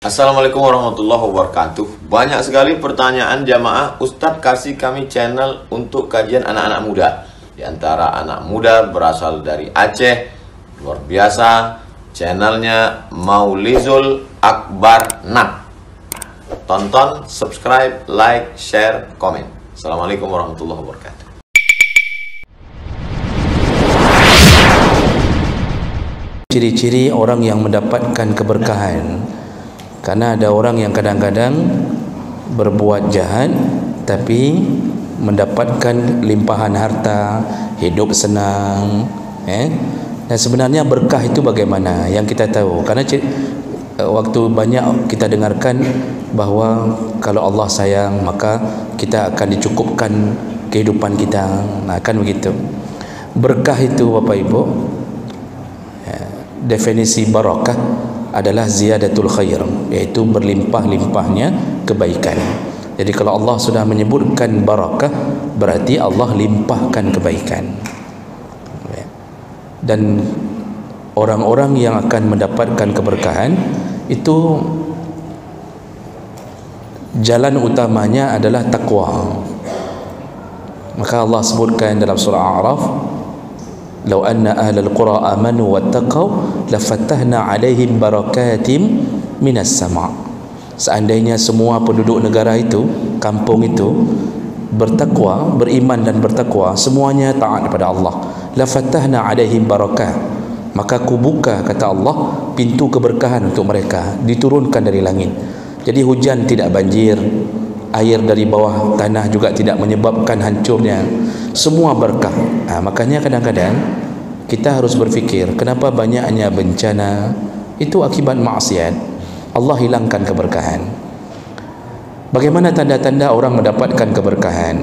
Assalamualaikum warahmatullahi wabarakatuh. Banyak sekali pertanyaan jamaah, Ustadz kasih kami channel untuk kajian anak-anak muda. Di antara anak muda berasal dari Aceh, luar biasa, channelnya Maulizul Akbar Nak. Tonton, subscribe, like, share, komen. Assalamualaikum warahmatullahi wabarakatuh. Ciri-ciri orang yang mendapatkan keberkahan. Karena ada orang yang kadang-kadang berbuat jahat tapi mendapatkan limpahan harta, hidup senang, Dan sebenarnya berkah itu bagaimana? Yang kita tahu. Karena waktu banyak kita dengarkan bahawa kalau Allah sayang maka kita akan dicukupkan kehidupan kita. Nah, kan begitu. Berkah itu Bapak Ibu, definisi barakah adalah ziyadatul khair, yaitu berlimpah-limpahnya kebaikan. Jadi kalau Allah sudah menyebutkan barakah, berarti Allah limpahkan kebaikan. Dan orang-orang yang akan mendapatkan keberkahan itu jalan utamanya adalah takwa. Maka Allah sebutkan dalam surah A'raf, "Lau anna ahlal qura amanu wattaqau lafattahna 'alaihim barakatim minas sama'." Seandainya semua penduduk negara itu, kampung itu bertakwa, beriman dan bertakwa, semuanya taat kepada Allah, lafattahna 'alaihim barakah, maka ku buka, kata Allah, pintu keberkahan untuk mereka, diturunkan dari langit. Jadi hujan tidak banjir, air dari bawah tanah juga tidak menyebabkan hancurnya, semua berkah. Makanya kadang-kadang kita harus berfikir, kenapa banyaknya bencana? Itu akibat maksiat. Allah hilangkan keberkahan. Bagaimana tanda-tanda orang mendapatkan keberkahan?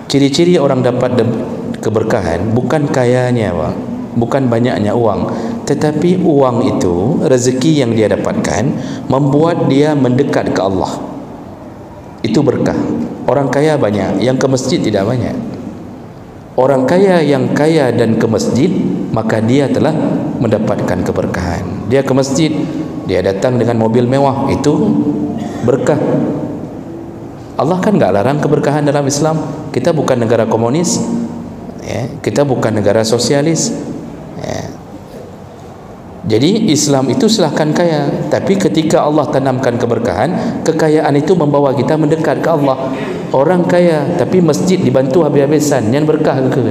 Ciri-ciri orang dapat keberkahan bukan kayanya, Pak, bukan banyaknya uang, tetapi uang itu, rezeki yang dia dapatkan membuat dia mendekat ke Allah. Itu berkah. Orang kaya banyak, yang ke masjid tidak banyak. Orang kaya yang kaya dan ke masjid, maka dia telah mendapatkan keberkahan. Dia ke masjid, dia datang dengan mobil mewah, itu berkah. Allah kan enggak larang keberkahan dalam Islam. Kita bukan negara komunis, kita bukan negara sosialis. Jadi Islam itu silahkan kaya, tapi ketika Allah tanamkan keberkahan, kekayaan itu membawa kita mendekat ke Allah. Orang kaya tapi masjid dibantu habis-habisan, yang berkah ke?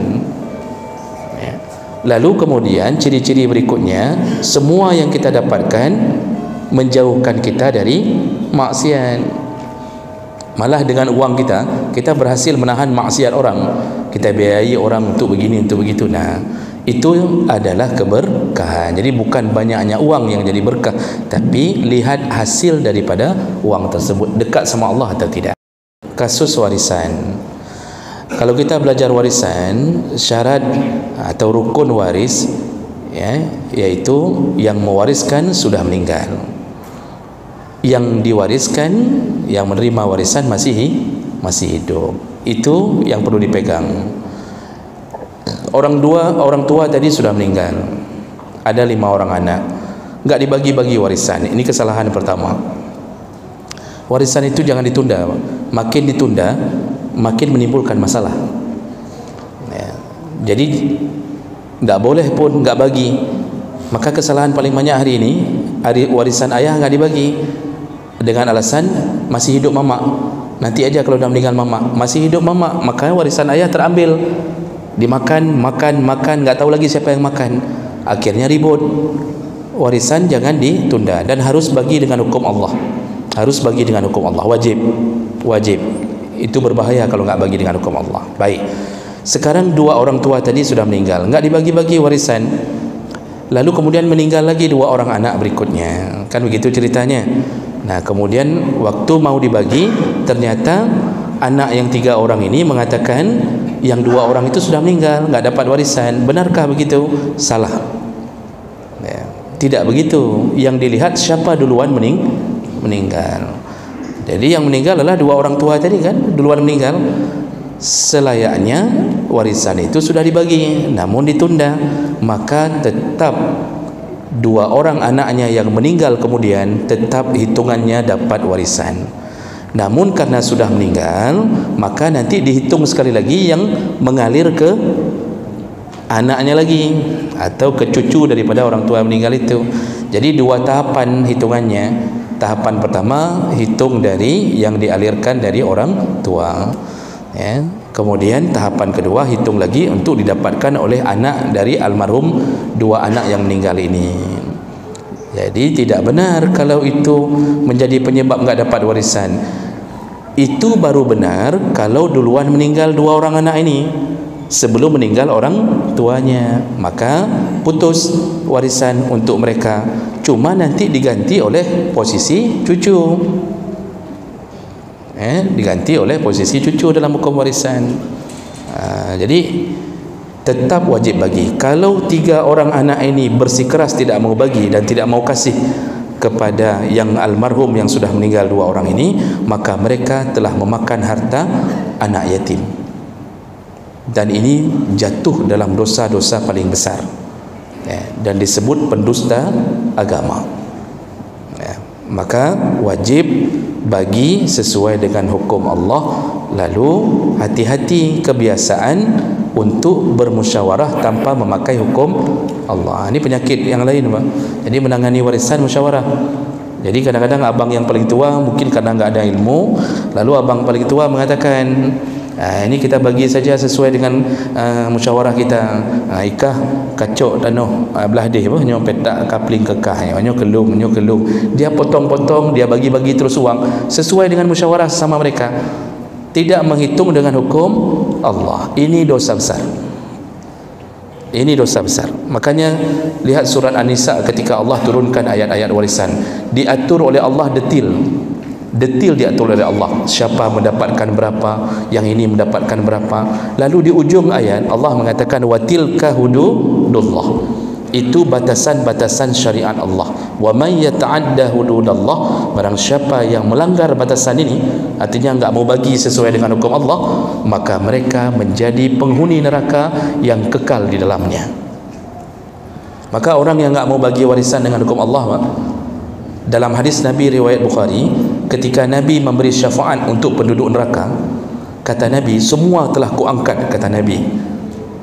Lalu kemudian ciri-ciri berikutnya, semua yang kita dapatkan menjauhkan kita dari maksiat. Malah dengan uang kita berhasil menahan maksiat orang. Kita biayai orang untuk begini, untuk begitu. Nah, itu adalah keberkahan. Jadi bukan banyaknya uang yang jadi berkah, tapi lihat hasil daripada uang tersebut, dekat sama Allah atau tidak. Kasus warisan. Kalau kita belajar warisan, syarat atau rukun waris, yaitu yang mewariskan sudah meninggal, yang diwariskan, yang menerima warisan masih hidup. Itu yang perlu dipegang. Orang tua tadi sudah meninggal, ada 5 orang anak, enggak dibagi-bagi warisan. Ini kesalahan pertama. Warisan itu jangan ditunda. Makin ditunda, makin menimbulkan masalah. Jadi enggak boleh pun enggak bagi. Maka kesalahan paling banyak hari ini, warisan ayah enggak dibagi dengan alasan masih hidup mama. Nanti aja kalau dah meninggal mama, masih hidup mama, maka warisan ayah terambil, dimakan, makan, enggak tahu lagi siapa yang makan. Akhirnya ribut. Warisan jangan ditunda dan harus bagi dengan hukum Allah. Harus bagi dengan hukum Allah, wajib. Itu berbahaya kalau enggak bagi dengan hukum Allah. Baik. Sekarang 2 orang tua tadi sudah meninggal, enggak dibagi-bagi warisan. Lalu kemudian meninggal lagi 2 orang anak berikutnya. Kan begitu ceritanya. Nah, kemudian waktu mau dibagi, ternyata anak yang 3 orang ini mengatakan yang 2 orang itu sudah meninggal, enggak dapat warisan. Benarkah begitu? Salah. Tidak begitu. Yang dilihat siapa duluan meninggal. Jadi yang meninggal adalah 2 orang tua tadi kan, duluan meninggal. Selayaknya warisan itu sudah dibagi, namun ditunda, maka tetap dua orang anaknya yang meninggal kemudian tetap hitungannya dapat warisan. Namun karena sudah meninggal, maka nanti dihitung sekali lagi yang mengalir ke anaknya lagi atau ke cucu daripada orang tua yang meninggal itu. Jadi dua tahapan hitungannya. Tahapan pertama hitung dari yang dialirkan dari orang tua, ya. Kemudian tahapan kedua hitung lagi untuk didapatkan oleh anak dari almarhum dua anak yang meninggal ini. Jadi tidak benar kalau itu menjadi penyebab enggak dapat warisan. Itu baru benar kalau duluan meninggal dua orang anak ini sebelum meninggal orang tuanya, maka putus warisan untuk mereka. Cuma nanti diganti oleh posisi cucu, diganti oleh posisi cucu dalam hukum warisan. Jadi tetap wajib bagi. Kalau tiga orang anak ini bersikeras tidak mau bagi dan tidak mau kasih kepada yang almarhum yang sudah meninggal dua orang ini, maka mereka telah memakan harta anak yatim. Dan ini jatuh dalam dosa-dosa paling besar, ya, dan disebut pendusta agama, ya. Maka wajib bagi sesuai dengan hukum Allah. Lalu hati-hati kebiasaan untuk bermusyawarah tanpa memakai hukum Allah. Ini penyakit yang lain, Pak. Jadi menangani warisan musyawarah. Jadi kadang-kadang abang yang paling tua mungkin karena nggak ada ilmu, lalu abang paling tua mengatakan, ini kita bagi saja sesuai dengan musyawarah kita. Ikah kacok tanuh belah deh apa nyo petak kapling kekah nyo kelung. Dia potong-potong, dia bagi-bagi terus uang sesuai dengan musyawarah sama mereka. Tidak menghitung dengan hukum Allah. Ini dosa besar. Ini dosa besar. Makanya lihat surat An-Nisa ketika Allah turunkan ayat-ayat warisan, diatur oleh Allah detil diatur oleh Allah, siapa mendapatkan berapa, yang ini mendapatkan berapa. Lalu di ujung ayat Allah mengatakan watilka hududullah, itu batasan-batasan syariat Allah. Wa may yata'adda hududallah, barang siapa yang melanggar batasan ini, artinya enggak mau bagi sesuai dengan hukum Allah, maka mereka menjadi penghuni neraka yang kekal di dalamnya. Maka orang yang enggak mau bagi warisan dengan hukum Allah, dalam hadis Nabi riwayat Bukhari, ketika Nabi memberi syafaat untuk penduduk neraka, kata Nabi, semua telah kuangkat, kata Nabi,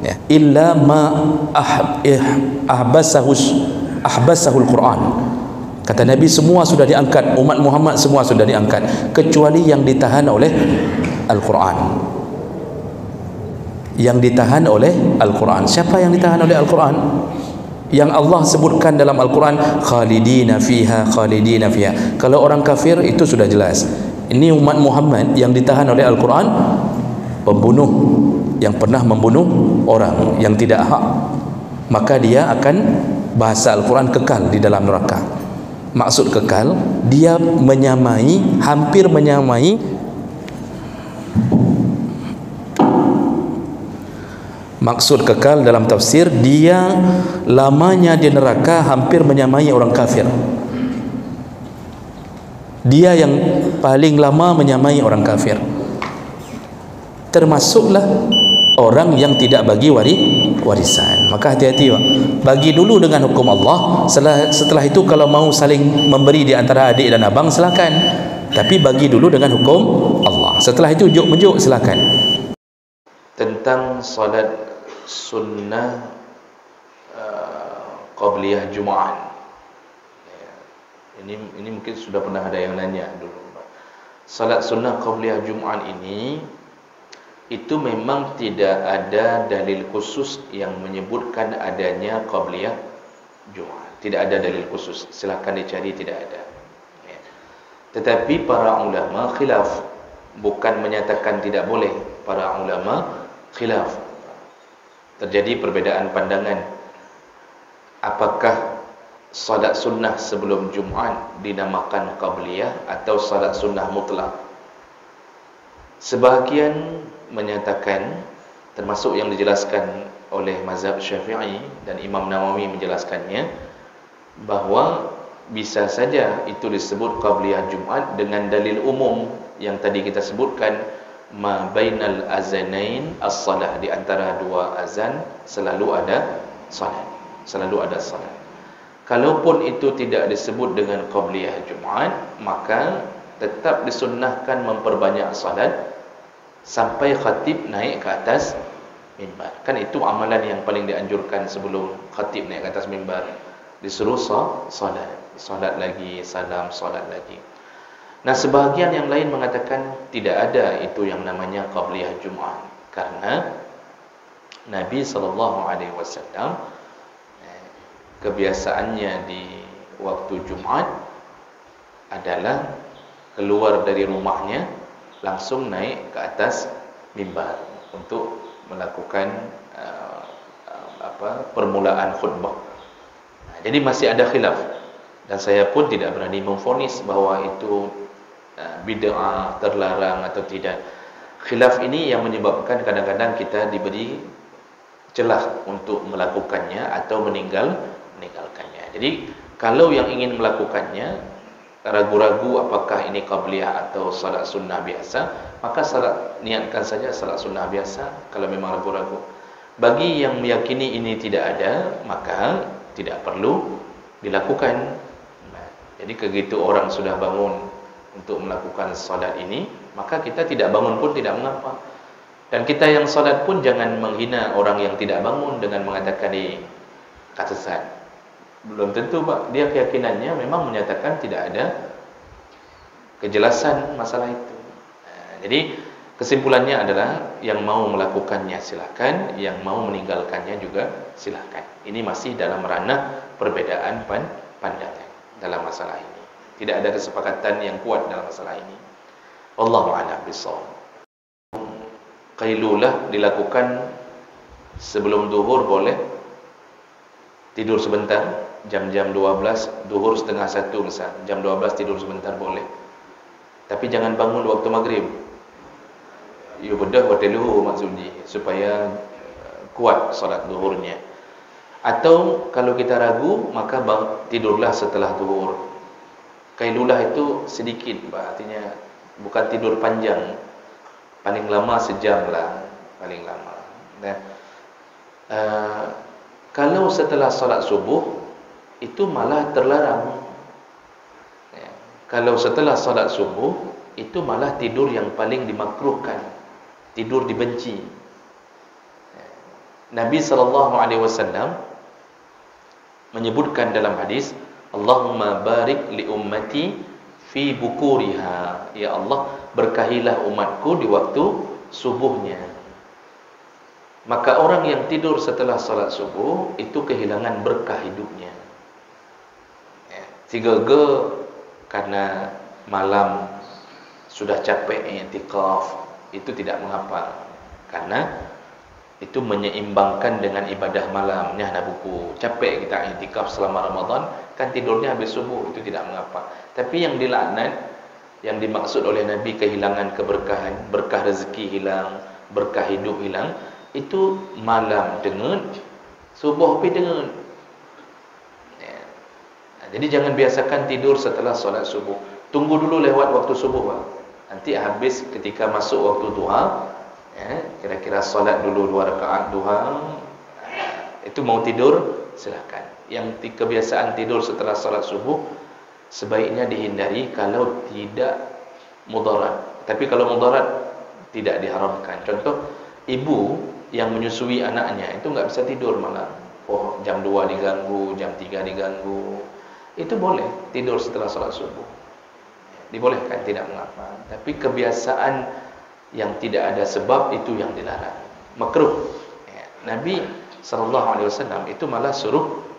ya, illa ma ahbasahul Quran. Kata Nabi, semua sudah diangkat, umat Muhammad semua sudah diangkat, kecuali yang ditahan oleh Al-Quran. Yang ditahan oleh Al-Quran. Siapa yang ditahan oleh Al-Quran? Yang Allah sebutkan dalam Al-Quran, khalidina fiha. Kalau orang kafir itu sudah jelas. Ini umat Muhammad yang ditahan oleh Al-Quran, pembunuh yang pernah membunuh orang yang tidak hak, maka dia akan, bahasa Al-Quran, kekal di dalam neraka. Maksud kekal, dia menyamai, hampir menyamai, maksud kekal dalam tafsir, dia lamanya di neraka hampir menyamai orang kafir. Dia yang paling lama menyamai orang kafir. Termasuklah orang yang tidak bagi warisan. Maka hati-hati, Pak. Bagi dulu dengan hukum Allah. Setelah itu kalau mau saling memberi di antara adik dan abang, silakan. Tapi bagi dulu dengan hukum Allah. Setelah itu juk-mejuk, silakan. Tentang salat sunnah qabliyah Jumaat. Ini mungkin sudah pernah ada yang nanya dulu. Salat sunnah qabliyah Jumaat ini, itu memang tidak ada dalil khusus yang menyebutkan adanya qabliyah Jumaat. Tidak ada dalil khusus. Silakan dicari, tidak ada. Tetapi para ulama khilaf, bukan menyatakan tidak boleh. Para ulama khilaf. Terjadi perbedaan pandangan. Apakah salat sunnah sebelum Jumaat dinamakan qabliyah atau salat sunnah mutlak? Sebahagian menyatakan, termasuk yang dijelaskan oleh mazhab Syafi'i dan Imam Nawawi menjelaskannya, bahwa bisa saja itu disebut qabliyah Jumaat dengan dalil umum yang tadi kita sebutkan, ma bainal azanain as-salah, di antara dua azan selalu ada salat. Kalaupun itu tidak disebut dengan qabliyah Jumaat, maka tetap disunnahkan memperbanyak salat sampai khatib naik ke atas mimbar. Kan itu amalan yang paling dianjurkan sebelum khatib naik ke atas mimbar. Disuruh salat lagi, salam, salat lagi. Nah, sebahagian yang lain mengatakan tidak ada itu yang namanya qabliyah Jumaat, karena Nabi SAW kebiasaannya di waktu Jumat adalah keluar dari rumahnya langsung naik ke atas mimbar untuk melakukan permulaan khutbah. Jadi masih ada khilaf, dan saya pun tidak berani memvonis bahwa itu bid'ah, terlarang atau tidak. Khilaf ini yang menyebabkan kadang-kadang kita diberi celah untuk melakukannya atau meninggalkannya. Jadi kalau yang ingin melakukannya ragu-ragu apakah ini qabliyah atau salat sunnah biasa, maka niatkan saja salat sunnah biasa kalau memang ragu-ragu. Bagi yang meyakini ini tidak ada, maka tidak perlu dilakukan. Jadi begitu orang sudah bangun untuk melakukan salat ini, maka kita tidak bangun pun tidak mengapa. Dan kita yang salat pun jangan menghina orang yang tidak bangun dengan mengatakan sesat. Belum tentu Pak, dia keyakinannya memang menyatakan tidak ada kejelasan masalah itu. Jadi kesimpulannya adalah yang mau melakukannya silakan, yang mau meninggalkannya juga silakan. Ini masih dalam ranah perbedaan pandangan dalam masalah ini. Tidak ada kesepakatan yang kuat dalam masalah ini. Wallahu a'lam bishawab. Qailulah dilakukan sebelum zuhur boleh. Tidur sebentar, jam-jam 12, zuhur setengah 1 misal, jam 12 tidur sebentar boleh. Tapi jangan bangun waktu maghrib. Ya bedah watiluhu maksudnya, supaya kuat solat zuhurnya. Atau kalau kita ragu, maka tidurlah setelah zuhur. Qailulah itu sedikit, artinya bukan tidur panjang. Paling lama sejam lah, paling lama. Nah, kalau setelah salat subuh itu malah terlarang. Ya, kalau setelah salat subuh itu malah tidur yang paling dimakruhkan, tidur dibenci. Ya. Nabi SAW menyebutkan dalam hadis, Allahumma barik li ummati fi bukuriha. Ya Allah, berkahilah umatku di waktu subuhnya. Maka orang yang tidur setelah salat subuh itu kehilangan berkah hidupnya. Ya, karena malam sudah capek i'tikaf, itu tidak mengapa. Karena itu menyeimbangkan dengan ibadah malam. Nah, buku capek kita i'tikaf selama Ramadan, kan tidurnya habis subuh, itu tidak mengapa. Tapi yang dilaknat, yang dimaksud oleh Nabi kehilangan keberkahan, berkah rezeki hilang, berkah hidup hilang, itu malam dengan subuh pergi dengan. Ya. Jadi jangan biasakan tidur setelah solat subuh. Tunggu dulu lewat waktu subuh, Pak. Nanti habis ketika masuk waktu duha, ya, kira-kira solat dulu 2 rakaat duha, itu mau tidur silakan. Yang kebiasaan tidur setelah salat subuh sebaiknya dihindari kalau tidak mudarat. Tapi kalau mudarat tidak diharamkan. Contoh, ibu yang menyusui anaknya itu nggak bisa tidur malam. Oh, jam 2 diganggu, jam 3 diganggu. Itu boleh tidur setelah salat subuh. Dibolehkan, tidak mengapa. Tapi kebiasaan yang tidak ada sebab itu yang dilarang, makruh. Ya. Nabi SAW itu malah suruh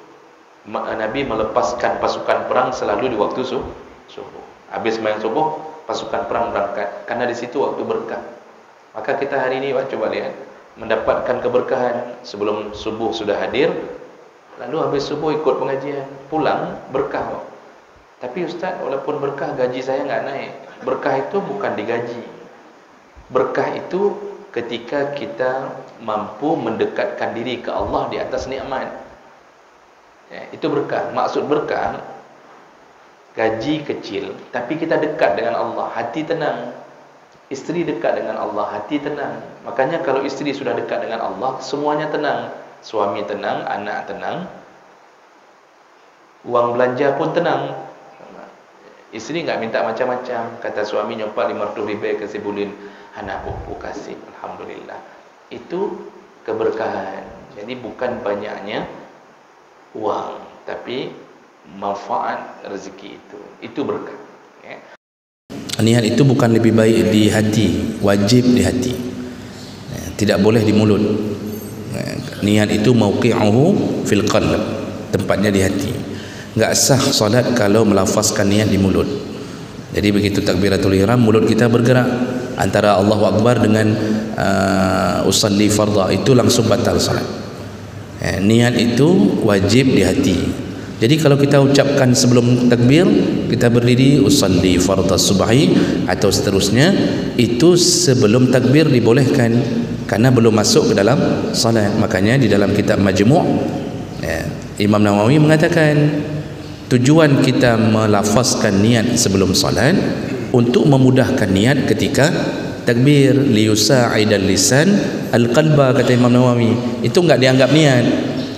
Nabi melepaskan pasukan perang selalu di waktu subuh. Habis main subuh, pasukan perang berangkat, karena di situ waktu berkah. Maka kita hari ini Pak, coba lihat, mendapatkan keberkahan sebelum subuh sudah hadir, lalu habis subuh ikut pengajian, pulang berkah Pak. Tapi Ustaz, walaupun berkah gaji saya nggak naik. Berkah itu bukan digaji. Berkah itu ketika kita mampu mendekatkan diri ke Allah di atas nikmat. Ya, itu berkah. Maksud berkah, gaji kecil tapi kita dekat dengan Allah, hati tenang. Isteri dekat dengan Allah, hati tenang. Makanya kalau isteri sudah dekat dengan Allah, semuanya tenang. Suami tenang, anak tenang. Wang belanja pun tenang. Isteri enggak minta macam-macam. Kata suami nyompak 500,000 kasih bulin, anak pupu kasih, alhamdulillah. Itu keberkahan. Jadi bukan banyaknya uang, tapi manfaat rezeki itu berkah. Niat itu bukan lebih baik di hati, wajib di hati, tidak boleh di mulut. Niat itu mauqi'uhu fil qalb, tempatnya di hati. Enggak sah solat kalau melafazkan niat di mulut. Jadi begitu takbiratul ihram, mulut kita bergerak antara Allahu Akbar dengan usalli fardha, itu langsung batal salat. Niat itu wajib di hati. Jadi kalau kita ucapkan sebelum takbir, kita berdiri usalli fardha subhi atau seterusnya, itu sebelum takbir dibolehkan karena belum masuk ke dalam salat. Makanya di dalam kitab Majmu' Imam Nawawi mengatakan tujuan kita melafazkan niat sebelum salat untuk memudahkan niat ketika takbir, liyusa'idal lisan al-qalba, kata Imam Nawawi. Itu enggak dianggap niat,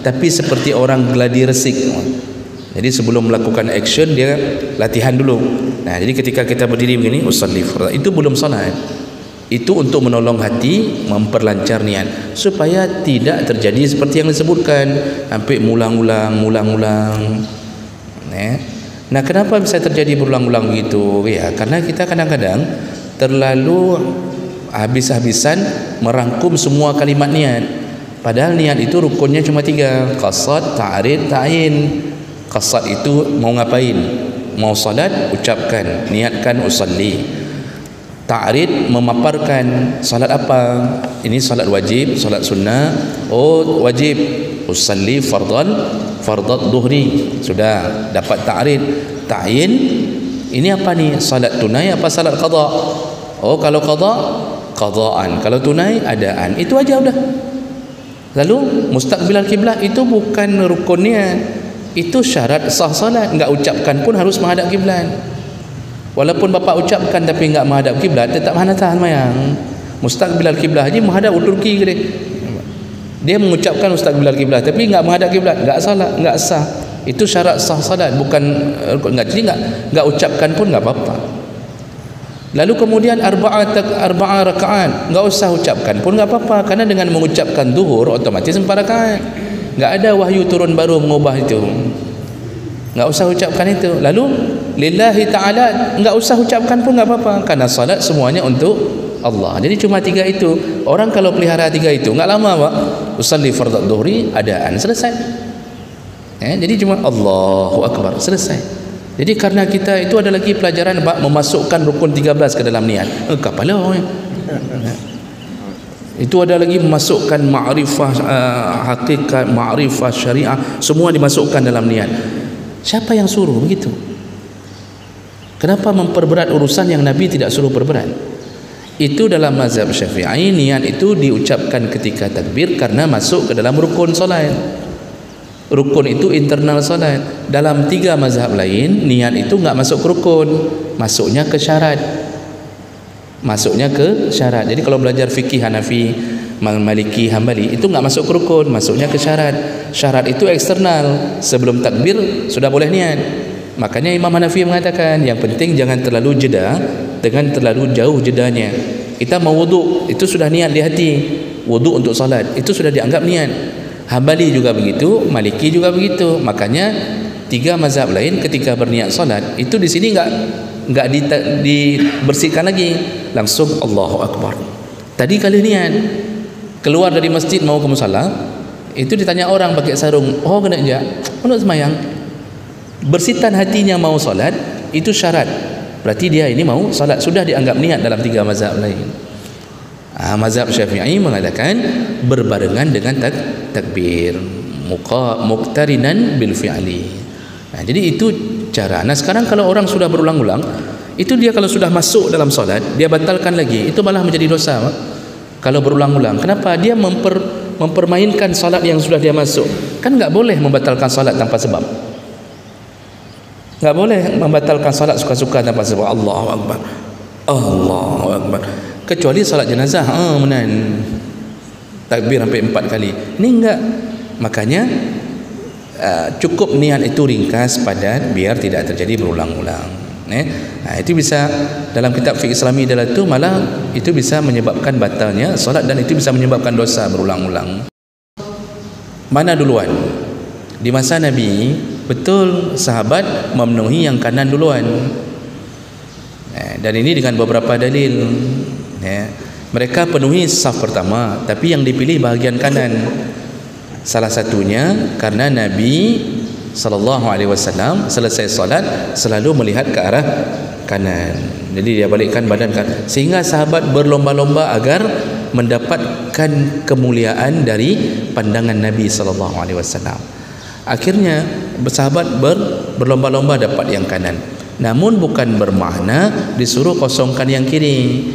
tapi seperti orang gladi resik. Jadi sebelum melakukan action dia latihan dulu. Nah, jadi ketika kita berdiri begini usalli fardha, itu belum salat. Itu untuk menolong hati, memperlancar niat supaya tidak terjadi seperti yang disebutkan sampai mulang-ulang. Nah, kenapa bisa terjadi berulang-ulang begitu? Ya, karena kita kadang-kadang terlalu habis-habisan merangkum semua kalimat niat. Padahal niat itu rukunnya cuma 3, qasad, ta'rid, ta'yin. Qasad itu mau ngapain? Mau salat, ucapkan, niatkan usalli. Ta'rid memaparkan salat apa? Ini salat wajib, salat sunnah. Oh, wajib. Usalli fardhat dhuhri. Sudah dapat ta'rid. Ta'yin, ini apa nih? Salat tunai apa salat qada? Oh, kalau qada, qadaan. Kalau tunai, adaan. Itu aja udah. Lalu mustaqbilal kiblat itu bukan rukunnya, itu syarat sah salat. Enggak ucapkan pun harus menghadap kiblat. Walaupun bapak ucapkan tapi enggak menghadap kiblat, tetap hana tahan mayang. Mustaqbilal kiblat aja menghadap Turki ke dia mengucapkan mustaqbilal kiblat tapi enggak menghadap kiblat, enggak salah, enggak sah. Itu syarat sah salat, bukan enggak. Jadi enggak ucapkan pun enggak apa-apa. Lalu kemudian arba'a rakaat, enggak usah ucapkan pun enggak apa-apa, karena dengan mengucapkan zuhur otomatis 4 rakaat. Enggak ada wahyu turun baru mengubah itu. Enggak usah ucapkan itu. Lalu lillahi ta'ala, enggak usah ucapkan pun enggak apa-apa, karena salat semuanya untuk Allah. Jadi cuma 3 itu. Orang kalau pelihara 3 itu enggak lama, Pak. Usalli fardhat dhuhri, adaan, selesai. Jadi cuma Allahu Akbar, selesai. Jadi karena kita itu ada lagi pelajaran memasukkan rukun 13 ke dalam niat. Kepala itu ada lagi memasukkan ma'rifah hakikat, ma'rifah syariah, semua dimasukkan dalam niat. Siapa yang suruh begitu? Kenapa memperberat urusan yang Nabi tidak suruh perberat? Itu dalam mazhab Syafi'i, niat itu diucapkan ketika takbir karena masuk ke dalam rukun solat. Rukun itu internal salat. Dalam 3 mazhab lain, niat itu enggak masuk ke rukun, masuknya ke syarat. Masuknya ke syarat. Jadi kalau belajar fikih Hanafi, Maliki, Hambali, itu enggak masuk ke rukun, masuknya ke syarat. Syarat itu eksternal. Sebelum takbir sudah boleh niat. Makanya Imam Hanafi mengatakan yang penting jangan terlalu jeda dengan terlalu jauh jedanya. Kita mau wudu, itu sudah niat di hati. Wudu untuk salat, itu sudah dianggap niat. Hambali juga begitu, Maliki juga begitu. Makanya 3 mazhab lain ketika berniat salat itu di sini enggak dibersihkan lagi, langsung Allahu Akbar. Tadi kali niat keluar dari masjid mau ke musala, itu ditanya orang pakai sarung, oh kena enggak? Menurut semayang. Bersihkan hatinya mau salat itu syarat. Berarti dia ini mau salat, sudah dianggap niat dalam 3 mazhab lain. Mazhab Syafi'i mengatakan berbarengan dengan takbir, muqtarinan bil fi'li. Nah, jadi itu cara. Nah, sekarang kalau orang sudah berulang-ulang, itu dia kalau sudah masuk dalam salat, dia batalkan lagi, itu malah menjadi dosa, Pak. Kalau berulang-ulang, kenapa? Dia mempermainkan salat yang sudah dia masuk. Kan enggak boleh membatalkan salat tanpa sebab. Enggak boleh membatalkan salat suka-suka tanpa sebab. Allahu Akbar. Allahu Akbar. Kecuali salat jenazah, menan takbir sampai 4 kali. Ini enggak. Makanya cukup niat itu ringkas, padat, biar tidak terjadi berulang-ulang. Itu bisa dalam kitab fiqh Islami dalam itu malah itu bisa menyebabkan batalnya solat, dan itu bisa menyebabkan dosa berulang-ulang. Mana duluan? Di masa Nabi betul sahabat memenuhi yang kanan duluan, dan ini dengan beberapa dalil. Mereka penuhi saf pertama, tapi yang dipilih bahagian kanan. Salah satunya karena Nabi SAW selesai solat selalu melihat ke arah kanan, jadi dia balikkan badan kanan, sehingga sahabat berlomba-lomba agar mendapatkan kemuliaan dari pandangan Nabi SAW. Akhirnya sahabat berlomba-lomba dapat yang kanan, namun bukan bermakna disuruh kosongkan yang kiri.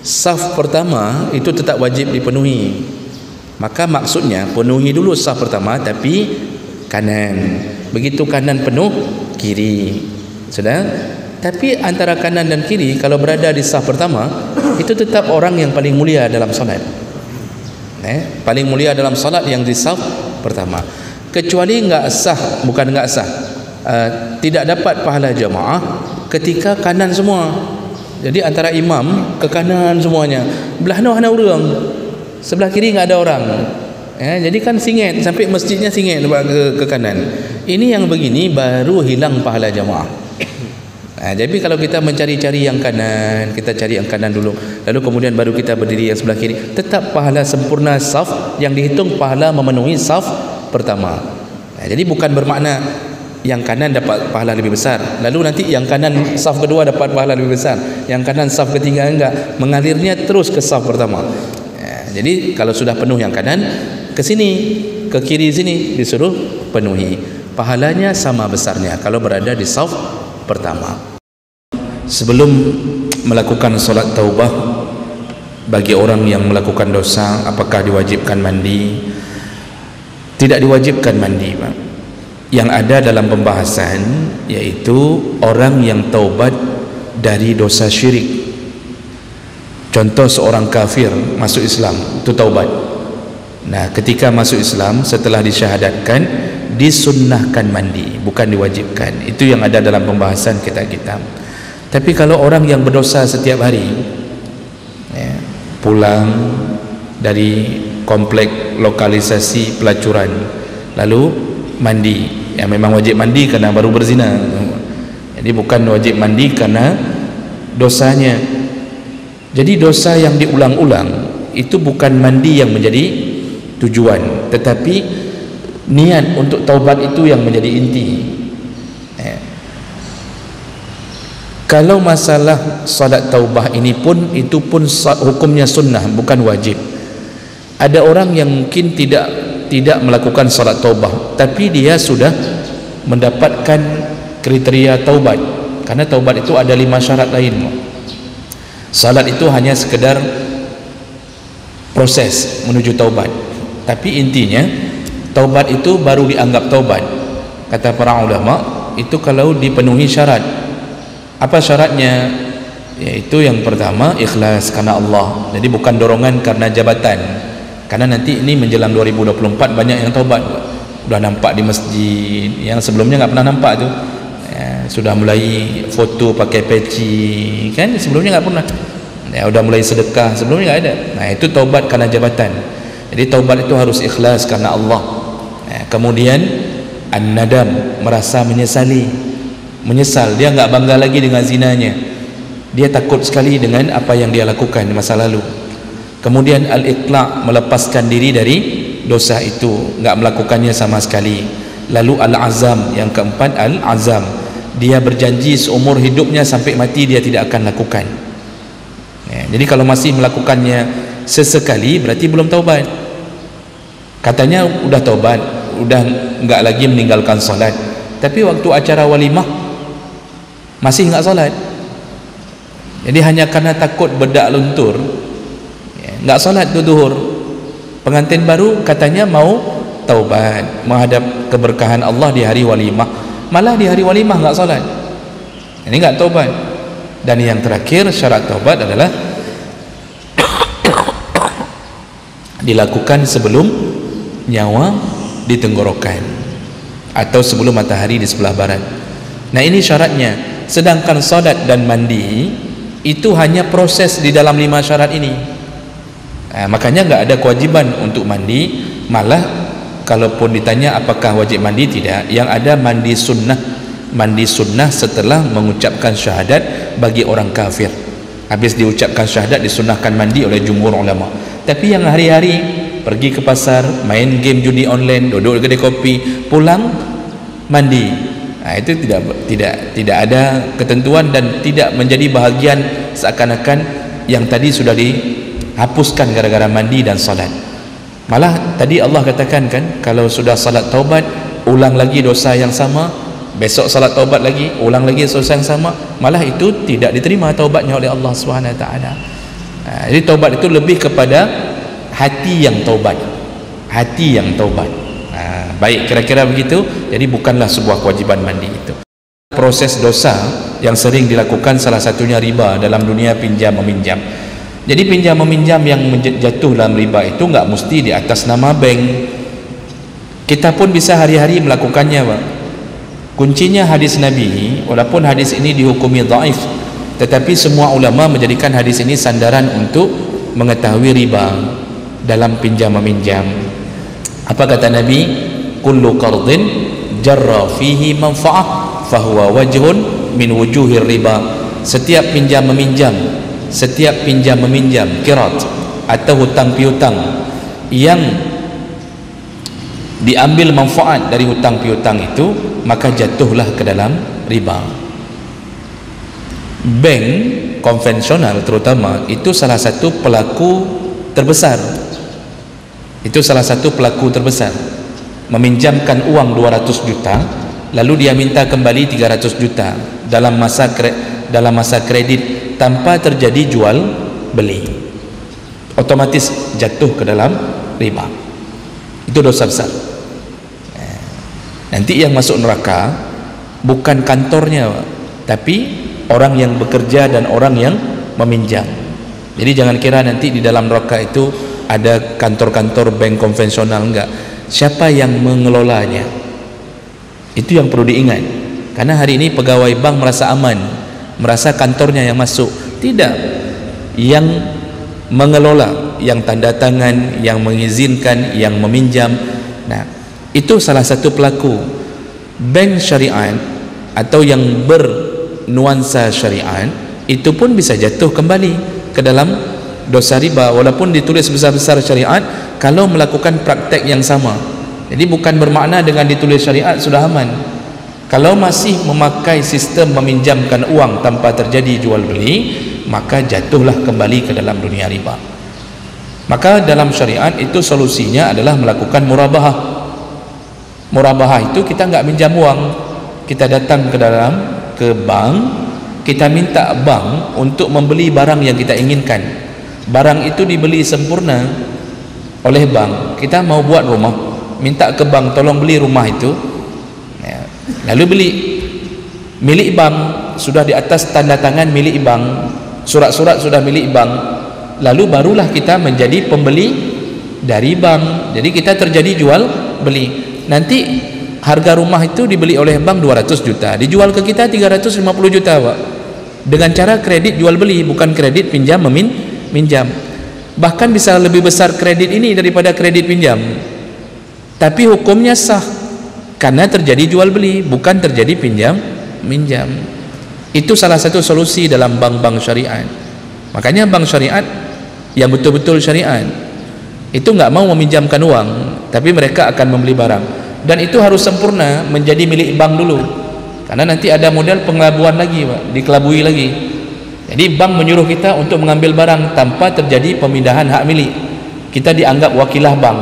Saf pertama itu tetap wajib dipenuhi, maka maksudnya penuhi dulu saf pertama tapi kanan. Begitu kanan penuh, kiri. Sudah? Tapi antara kanan dan kiri kalau berada di saf pertama, itu tetap orang yang paling mulia dalam solat. Paling mulia dalam solat yang di saf pertama. Kecuali enggak sah, bukan enggak sah, tidak dapat pahala jamaah ketika kanan semua. Jadi antara imam ke kanan semuanya, belah hana orang, sebelah kiri enggak ada orang. Jadi kan singit sampai masjidnya singit ke kanan. Ini yang begini baru hilang pahala jamaah. Jadi kalau kita mencari-cari yang kanan, kita cari yang kanan dulu, lalu kemudian baru kita berdiri yang sebelah kiri, tetap pahala sempurna saf yang dihitung pahala memenuhi saf pertama. Jadi bukan bermakna yang kanan dapat pahala lebih besar, lalu nanti yang kanan saf kedua dapat pahala lebih besar, yang kanan saf ketiga enggak, mengalirnya terus ke saf pertama. Jadi kalau sudah penuh yang kanan, ke sini, ke kiri sini disuruh penuhi. Pahalanya sama besarnya kalau berada di saf pertama. Sebelum melakukan solat taubah, bagi orang yang melakukan dosa, apakah diwajibkan mandi? Tidak diwajibkan mandi, Pak. Yang ada dalam pembahasan yaitu orang yang taubat dari dosa syirik. Contoh seorang kafir masuk Islam, itu taubat. Nah, ketika masuk Islam setelah disyahadatkan, disunnahkan mandi, bukan diwajibkan. Itu yang ada dalam pembahasan kita. Tapi kalau orang yang berdosa setiap hari, pulang dari komplek lokalisasi pelacuran, lalu mandi, yang memang wajib mandi karena baru berzina. Jadi bukan wajib mandi karena dosanya. Jadi dosa yang diulang-ulang itu bukan mandi yang menjadi tujuan, tetapi niat untuk taubat itu yang menjadi inti. Kalau masalah salat taubah ini pun, itu pun hukumnya sunnah, bukan wajib. Ada orang yang mungkin tidak melakukan salat taubah, tapi dia sudah mendapatkan kriteria taubat, karena taubat itu ada 5 syarat lain. Salat itu hanya sekedar proses menuju taubat, tapi intinya taubat itu baru dianggap taubat. Kata para ulama, itu kalau dipenuhi syarat. Apa syaratnya? Yaitu yang pertama, ikhlas karena Allah. Jadi bukan dorongan karena jabatan. Karena nanti ini menjelang 2024 banyak yang taubat. Sudah nampak di masjid, yang sebelumnya nggak pernah nampak tu. Sudah mulai foto pakai peci, kan sebelumnya nggak pernah. Sudah mulai sedekah, sebelumnya nggak ada. Nah, itu taubat karena jabatan. Jadi taubat itu harus ikhlas karena Allah. Kemudian an-nadam, merasa menyesal, dia nggak bangga lagi dengan zinanya, dia takut sekali dengan apa yang dia lakukan di masa lalu. Kemudian al-iqla', melepaskan diri dari dosa itu, nggak melakukannya sama sekali. Lalu al-azam, yang keempat al-azam, dia berjanji seumur hidupnya sampai mati dia tidak akan lakukan. Jadi kalau masih melakukannya sesekali berarti belum taubat. Katanya udah taubat, udah enggak lagi meninggalkan salat, tapi waktu acara walimah masih enggak salat. Jadi hanya karena takut bedak luntur, enggak salat tu zuhur. Pengantin baru katanya mau taubat, menghadap keberkahan Allah di hari walimah, malah di hari walimah enggak salat. Ini enggak taubat. Dan yang terakhir syarat taubat adalah dilakukan sebelum nyawa di tenggorokan. atau sebelum matahari di sebelah barat. Nah, ini syaratnya. Sedangkan solat dan mandi itu hanya proses di dalam 5 syarat ini. Makanya nggak ada kewajiban untuk mandi. Malah kalaupun ditanya apakah wajib mandi, tidak. Yang ada mandi sunnah. Mandi sunnah setelah mengucapkan syahadat bagi orang kafir. Habis diucapkan syahadat disunnahkan mandi oleh jumhur ulama. Tapi yang hari-hari pergi ke pasar, main game judi online, duduk di kedai kopi, pulang mandi, itu tidak ada ketentuan dan tidak menjadi bahagian, seakan-akan yang tadi sudah dihapuskan gara-gara mandi dan salat. Malah tadi Allah katakan kan, kalau sudah salat taubat, ulang lagi dosa yang sama, besok salat taubat lagi, ulang lagi dosa yang sama, malah itu tidak diterima taubatnya oleh Allah SWT. Jadi taubat itu lebih kepada hati yang taubat, hati yang taubat. Baik, kira-kira begitu. Jadi bukanlah sebuah kewajiban mandi itu. Proses dosa yang sering dilakukan salah satunya riba dalam dunia pinjam meminjam. Jadi pinjam meminjam yang jatuh dalam riba itu nggak mesti di atas nama bank. Kita pun bisa hari-hari melakukannya, Pak. Kuncinya hadis Nabi, walaupun hadis ini dihukumi dhaif, tetapi semua ulama menjadikan hadis ini sandaran untuk mengetahui riba dalam pinjam meminjam. Apa kata Nabi? Kullu qardin jarra fihi manfa'ah fahuwa wajhun min wujuhir riba. Setiap pinjam meminjam qirat atau hutang piutang yang diambil manfaat dari hutang piutang itu, maka jatuhlah ke dalam riba. Bank konvensional terutama itu salah satu pelaku terbesar. Meminjamkan uang 200 juta lalu dia minta kembali 300 juta dalam masa kredit tanpa terjadi jual beli, otomatis jatuh ke dalam riba. Itu dosa besar. Nanti yang masuk neraka bukan kantornya, tapi orang yang bekerja dan orang yang meminjam. Jadi jangan kira nanti di dalam neraka itu ada kantor-kantor bank konvensional, enggak. Siapa yang mengelolanya? Itu yang perlu diingat. Karena hari ini pegawai bank merasa aman, merasa kantornya yang masuk. Tidak. Yang mengelola, yang tanda tangan, yang mengizinkan, yang meminjam. Nah, itu salah satu pelaku. Bank syariat atau yang bernuansa syariat itu pun bisa jatuh kembali ke dalam dosa riba, walaupun ditulis besar-besar syariat kalau melakukan praktek yang sama. Jadi bukan bermakna dengan ditulis syariat sudah aman. Kalau masih memakai sistem meminjamkan uang tanpa terjadi jual beli, maka jatuhlah kembali ke dalam dunia riba. Maka dalam syariat itu solusinya adalah melakukan murabahah. Murabahah itu kita nggak minjam uang, kita datang ke bank, kita minta bank untuk membeli barang yang kita inginkan. Barang itu dibeli sempurna oleh bank. Kita mau buat rumah, minta ke bank tolong beli rumah itu, lalu beli milik bank, sudah di atas tanda tangan milik bank, surat-surat sudah milik bank, lalu barulah kita menjadi pembeli dari bank. Jadi kita terjadi jual beli. Nanti harga rumah itu dibeli oleh bank 200 juta, dijual ke kita 350 juta, Pak. Dengan cara kredit jual beli, bukan kredit pinjam minjam. Bahkan bisa lebih besar kredit ini daripada kredit pinjam, tapi hukumnya sah karena terjadi jual beli, bukan terjadi pinjam minjam. Itu salah satu solusi dalam bank-bank syariat. Makanya bank syariat yang betul-betul syariat itu nggak mau meminjamkan uang, tapi mereka akan membeli barang, dan itu harus sempurna menjadi milik bank dulu, karena nanti ada model pengelabuan lagi, Pak, dikelabui lagi. Jadi bank menyuruh kita untuk mengambil barang tanpa terjadi pemindahan hak milik. Kita dianggap wakilah bank.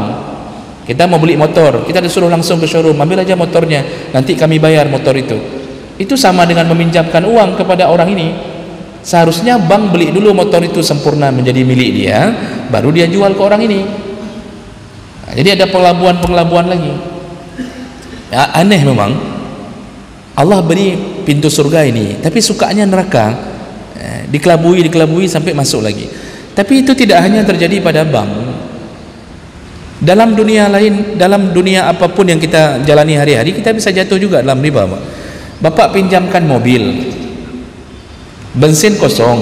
Kita mau beli motor, kita disuruh langsung ke showroom, ambil aja motornya, nanti kami bayar motor itu. Itu sama dengan meminjamkan uang kepada orang ini. Seharusnya bank beli dulu motor itu sempurna menjadi milik dia, baru dia jual ke orang ini. Nah, jadi ada pengelabuan lagi. Ya, aneh memang. Allah beri pintu surga ini, tapi sukanya neraka. Dikelabui sampai masuk lagi. Tapi itu tidak hanya terjadi pada bank. Dalam dunia lain, dalam dunia apapun yang kita jalani hari-hari, kita bisa jatuh juga dalam riba. Bapak pinjamkan mobil, bensin kosong,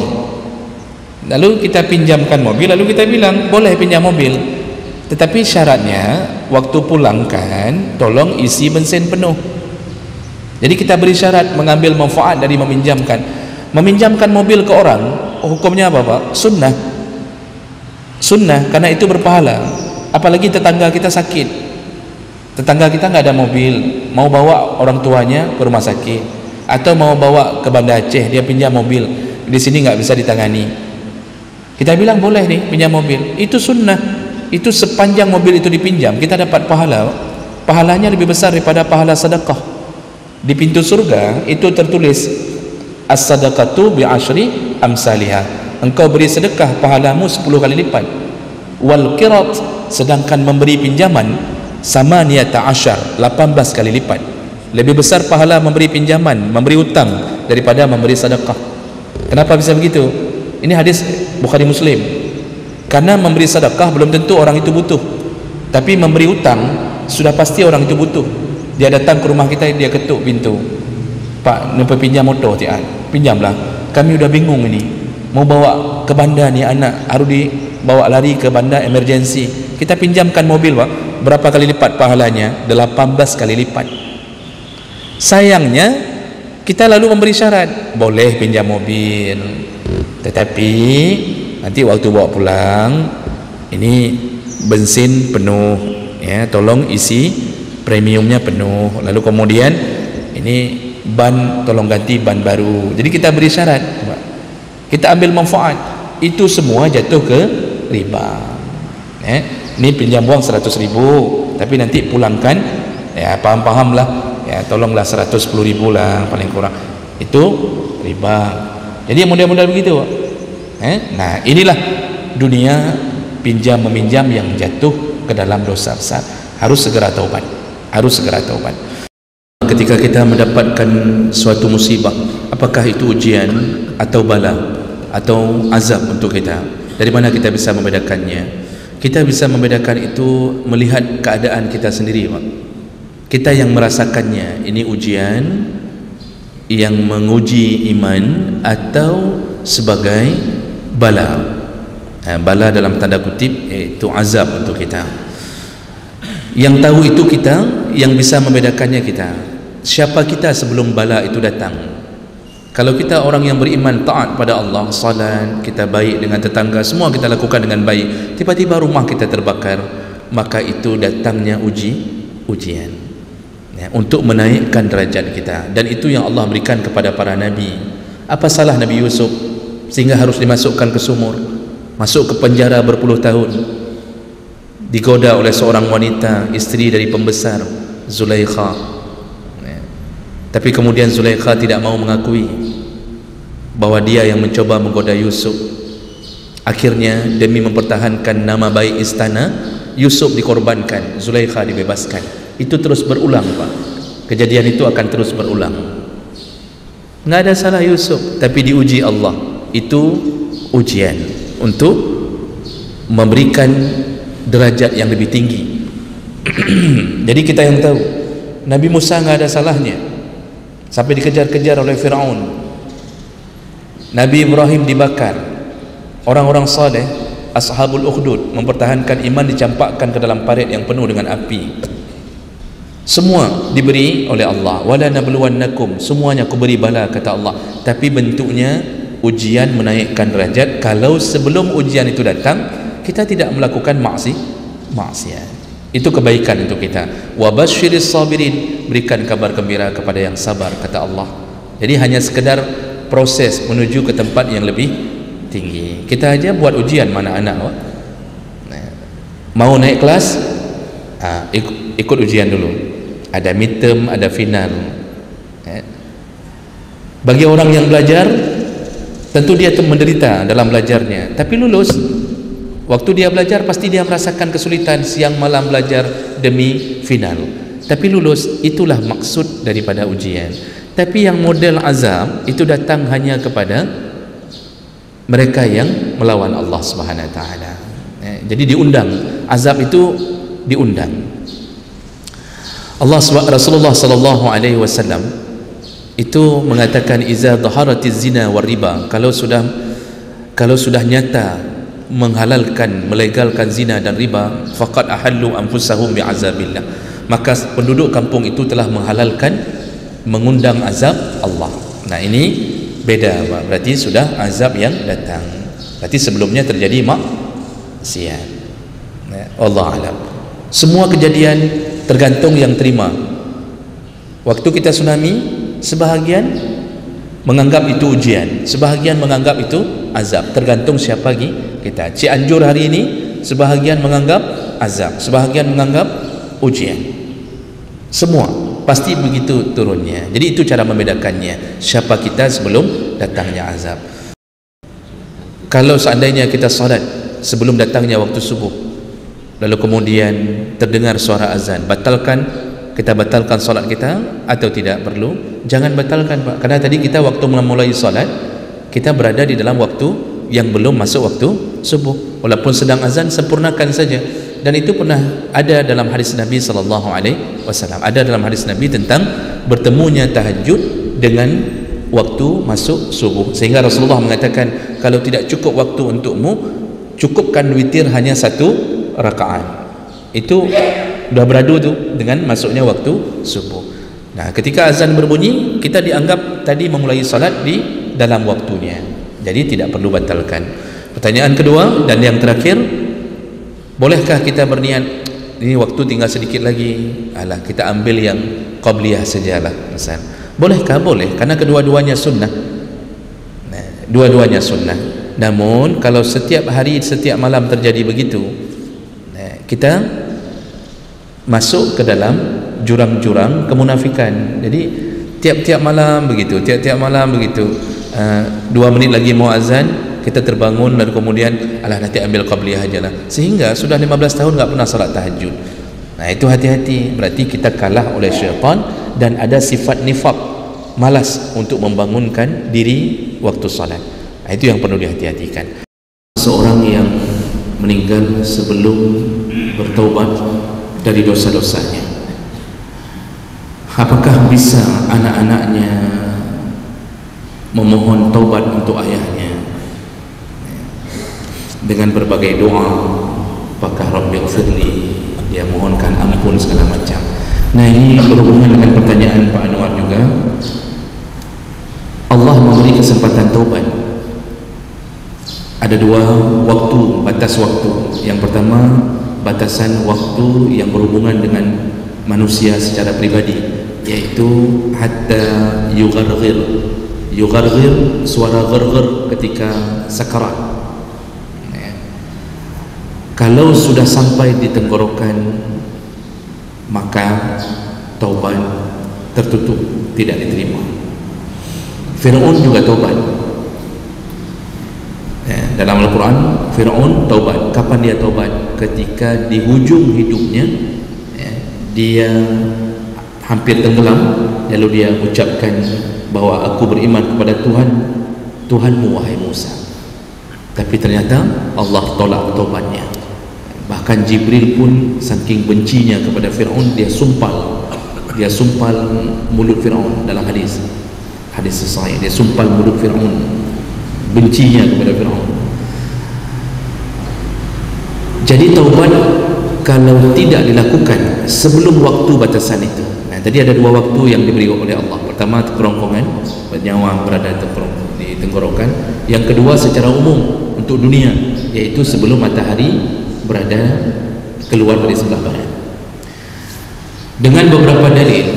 lalu kita pinjamkan mobil, lalu kita bilang boleh pinjam mobil, tetapi syaratnya waktu pulangkan tolong isi bensin penuh. Jadi kita beri syarat mengambil manfaat dari meminjamkan mobil ke orang. Hukumnya apa Pak? Sunnah, karena itu berpahala. Apalagi tetangga kita sakit, tetangga kita nggak ada mobil, mau bawa orang tuanya ke rumah sakit, atau mau bawa ke Banda Aceh, dia pinjam mobil, di sini nggak bisa ditangani, kita bilang boleh nih pinjam mobil. Itu sunnah. Itu sepanjang mobil itu dipinjam, kita dapat pahala. Pahalanya lebih besar daripada pahala sedekah. Di pintu surga itu tertulis as-sadaqatu bi asyri amsalihah. Engkau beri sedekah, pahalamu 10 kali lipat. Wal qirat, sedangkan memberi pinjaman sama niyata asyar, 18 kali lipat. Lebih besar pahala memberi pinjaman, memberi utang daripada memberi sedekah. Kenapa bisa begitu? Ini hadis Bukhari Muslim. Karena memberi sedekah belum tentu orang itu butuh, tapi memberi utang sudah pasti orang itu butuh. Dia datang ke rumah kita, dia ketuk pintu, Pak, nampak pinjam motor tiap, pinjamlah, kami udah bingung ini, mau bawa ke bandar ni anak, harus dibawa lari ke bandar emergency, kita pinjamkan mobil Pak. Berapa kali lipat pahalanya? 18 kali lipat. Sayangnya kita lalu memberi syarat, boleh pinjam mobil, tetapi nanti waktu bawa pulang ini bensin penuh ya, tolong isi premiumnya penuh, lalu kemudian ini ban tolong ganti ban baru. Jadi kita beri syarat, kita ambil manfaat. Itu semua jatuh ke riba ya. Ini pinjam uang 100.000, tapi nanti pulangkan ya, paham lah ya, tolonglah 110.000 lah paling kurang, itu riba. Jadi mudah-mudahan begitu. Nah inilah dunia pinjam meminjam yang jatuh ke dalam dosa besar. Harus segera taubat, harus segera taubat. Ketika kita mendapatkan suatu musibah, apakah itu ujian atau bala atau azab untuk kita, dari mana kita bisa membedakannya? Kita bisa membedakan itu melihat keadaan kita sendiri Pak. Kita yang merasakannya, ini ujian yang menguji iman atau sebagai bala. Bala dalam tanda kutip itu azab untuk kita. Yang tahu itu kita, yang bisa membedakannya kita. Siapa kita sebelum bala itu datang? Kalau kita orang yang beriman, taat pada Allah, salat, kita baik dengan tetangga, semua kita lakukan dengan baik, tiba-tiba rumah kita terbakar, maka itu datangnya ujian ya, untuk menaikkan derajat kita. Dan itu yang Allah berikan kepada para nabi. Apa salah Nabi Yusuf sehingga harus dimasukkan ke sumur, masuk ke penjara berpuluh tahun, digoda oleh seorang wanita, istri dari pembesar Zulaikha ya. Tapi kemudian Zulaikha tidak mau mengakui bahwa dia yang mencoba menggoda Yusuf. Akhirnya demi mempertahankan nama baik istana, Yusuf dikorbankan, Zulaikha dibebaskan. Itu terus berulang Pak. Kejadian itu akan terus berulang. Nggak ada salah Yusuf, tapi diuji Allah. Itu ujian untuk memberikan derajat yang lebih tinggi. Jadi kita yang tahu Nabi Musa nggak ada salahnya sampai dikejar-kejar oleh Firaun. Nabi Ibrahim dibakar, orang-orang saleh ashabul ukhdud mempertahankan iman dicampakkan ke dalam parit yang penuh dengan api. Semua diberi oleh Allah. Wala nabluwannakum, semuanya aku beri bala kata Allah, tapi bentuknya ujian menaikkan derajat. Kalau sebelum ujian itu datang kita tidak melakukan maksiat, itu kebaikan untuk kita. Wa basyiris sabirin, berikan kabar gembira kepada yang sabar kata Allah. Jadi hanya sekedar proses menuju ke tempat yang lebih tinggi. Kita aja buat ujian mana anak mau naik kelas, ikut ujian dulu, ada midterm, ada final. Bagi orang yang belajar tentu dia menderita dalam belajarnya, tapi lulus. Waktu dia belajar pasti dia merasakan kesulitan, siang malam belajar demi final, tapi lulus. Itulah maksud daripada ujian. Tapi yang model azab itu datang hanya kepada mereka yang melawan Allah Subhanahu wa taala. Jadi diundang azab itu diundang. Rasulullah sallallahu alaihi wasallam itu mengatakan iza dhaharatiz zina war riba, kalau sudah nyata menghalalkan, melegalkan zina dan riba, faqad ahallu anfusahum bi'azabillah, maka penduduk kampung itu telah menghalalkan, mengundang azab Allah. Nah ini beda, berarti sudah azab yang datang, berarti sebelumnya terjadi maksiat. Allah alam. Semua kejadian tergantung yang terima. Waktu kita tsunami, sebahagian menganggap itu ujian, sebahagian menganggap itu azab, tergantung siapa kita. Cianjur hari ini sebahagian menganggap azab, sebahagian menganggap ujian. Semua pasti begitu turunnya. Jadi itu cara membedakannya, siapa kita sebelum datangnya azab. Kalau seandainya kita salat sebelum datangnya waktu subuh, lalu kemudian terdengar suara azan, kita batalkan salat kita atau tidak? Perlu? Jangan batalkan, Pak, karena tadi kita waktu memulai salat kita berada di dalam waktu yang belum masuk waktu subuh, walaupun sedang azan, sempurnakan saja. Dan itu pernah ada dalam hadis Nabi sallallahu alaihi wasallam, ada dalam hadis Nabi tentang bertemunya tahajud dengan waktu masuk subuh, sehingga Rasulullah mengatakan kalau tidak cukup waktu untukmu, cukupkan witir hanya 1 rakaat. Itu sudah beradu tu dengan masuknya waktu subuh. Nah, ketika azan berbunyi, kita dianggap tadi memulai salat di dalam waktunya, jadi tidak perlu batalkan. Pertanyaan kedua dan yang terakhir, bolehkah kita berniat ini waktu tinggal sedikit lagi, kita ambil yang qabliyah sajalah, misal. Bolehkah? Boleh, karena kedua-duanya sunnah. Nah, dua-duanya sunnah. Namun kalau setiap hari, setiap malam terjadi begitu, kita masuk ke dalam jurang-jurang kemunafikan. Jadi tiap-tiap malam begitu, 2 menit lagi mau azan, kita terbangun dan kemudian nanti ambil qabliyah aja lah, sehingga sudah 15 tahun nggak pernah salat tahajud. Nah itu hati-hati, berarti kita kalah oleh syaitan dan ada sifat nifaq, malas untuk membangunkan diri waktu salat. Nah, itu yang perlu dihati-hatikan. Seorang yang meninggal sebelum bertaubat dari dosa-dosanya, apakah bisa anak-anaknya memohon taubat untuk ayahnya dengan berbagai doa? Apakah Rabbighfirli, dia mohonkan ampun segala macam. Nah ini berhubungan dengan pertanyaan Pak Anwar juga. Allah memberi kesempatan taubat. Ada 2 waktu, batas waktu. Yang pertama, batasan waktu yang berhubungan dengan manusia secara pribadi, yaitu hatta yugharghir. Yugharghir, suara gharghir ketika sakarat. Kalau sudah sampai di tenggorokan, maka taubat tertutup, tidak diterima. Fir'aun juga taubat. Dalam Al-Quran, Fir'aun taubat. Kapan dia taubat? Ketika di hujung hidupnya, dia hampir tenggelam, lalu dia ucapkan bahwa aku beriman kepada Tuhanmu wahai Musa. Tapi ternyata Allah tolak taubatnya. Bahkan Jibril pun saking bencinya kepada Fir'aun, dia sumpal mulut Fir'aun. Dalam hadis sahih, dia sumpal mulut Fir'aun, bencinya kepada Fir'aun. Jadi taubat kalau tidak dilakukan sebelum waktu batasan itu. Nah, tadi ada 2 waktu yang diberi oleh Allah. Pertama, kerongkongan, nyawa berada di tenggorokan. Yang kedua secara umum untuk dunia, yaitu sebelum matahari berada keluar dari sebelah barat. Dengan beberapa dalil,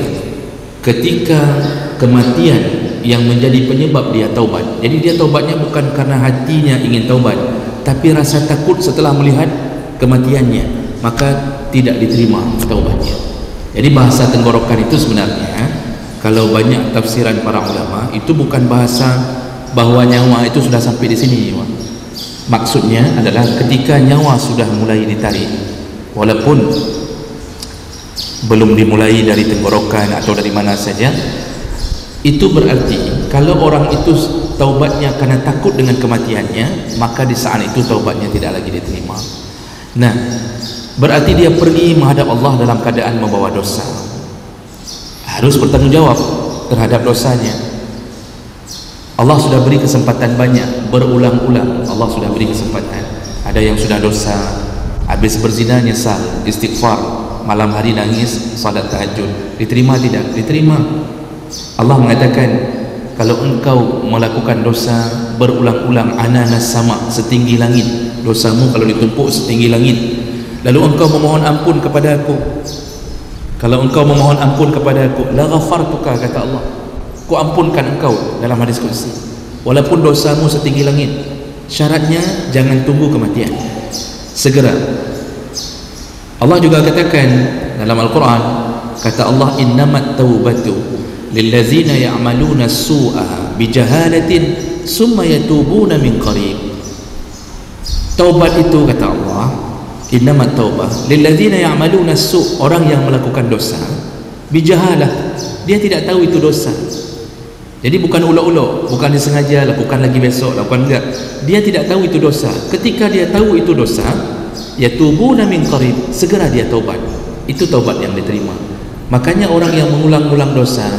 ketika kematian yang menjadi penyebab dia taubat. Jadi dia taubatnya bukan karena hatinya ingin taubat, tapi rasa takut setelah melihat kematiannya, maka tidak diterima taubatnya. Jadi bahasa tenggorokan itu sebenarnya, kalau banyak tafsiran para ulama, itu bukan bahasa bahwa nyawa itu sudah sampai di sini. Maksudnya adalah ketika nyawa sudah mulai ditarik, walaupun belum dimulai dari tenggorokan atau dari mana saja, itu berarti kalau orang itu taubatnya karena takut dengan kematiannya, maka di saat itu taubatnya tidak lagi diterima. Nah, berarti dia pergi menghadap Allah dalam keadaan membawa dosa, harus bertanggung jawab terhadap dosanya. Allah sudah beri kesempatan banyak, berulang-ulang Allah sudah beri kesempatan. Ada yang sudah dosa, habis berzina nyesal, istighfar, malam hari nangis, salat tahajud, diterima tidak? Diterima. Allah mengatakan, kalau engkau melakukan dosa berulang-ulang, ananas sama, setinggi langit, dosamu kalau ditumpuk setinggi langit, lalu engkau memohon ampun kepada aku, kalau engkau memohon ampun kepada aku, la ghafartuka, kata Allah, ku ampunkan engkau, dalam hadis qudsi, walaupun dosamu setinggi langit. Syaratnya jangan tunggu kematian, segera. Allah juga katakan dalam Al-Quran, kata Allah, innamat taubatu lillazina ya'maluna su'a bijahalatin summa yatubuna min qarib. Taubat itu, kata Allah, innamat taubah lillazina ya'maluna su', orang yang melakukan dosa bijahalah, dia tidak tahu itu dosa. Jadi bukan ulok-ulok, bukan disengaja, lakukan lagi besok, lakukan enggak, dia tidak tahu itu dosa. Ketika dia tahu itu dosa, yatubuna min qarib, segera dia taubat. Itu taubat yang diterima. Makanya orang yang mengulang-ulang dosa,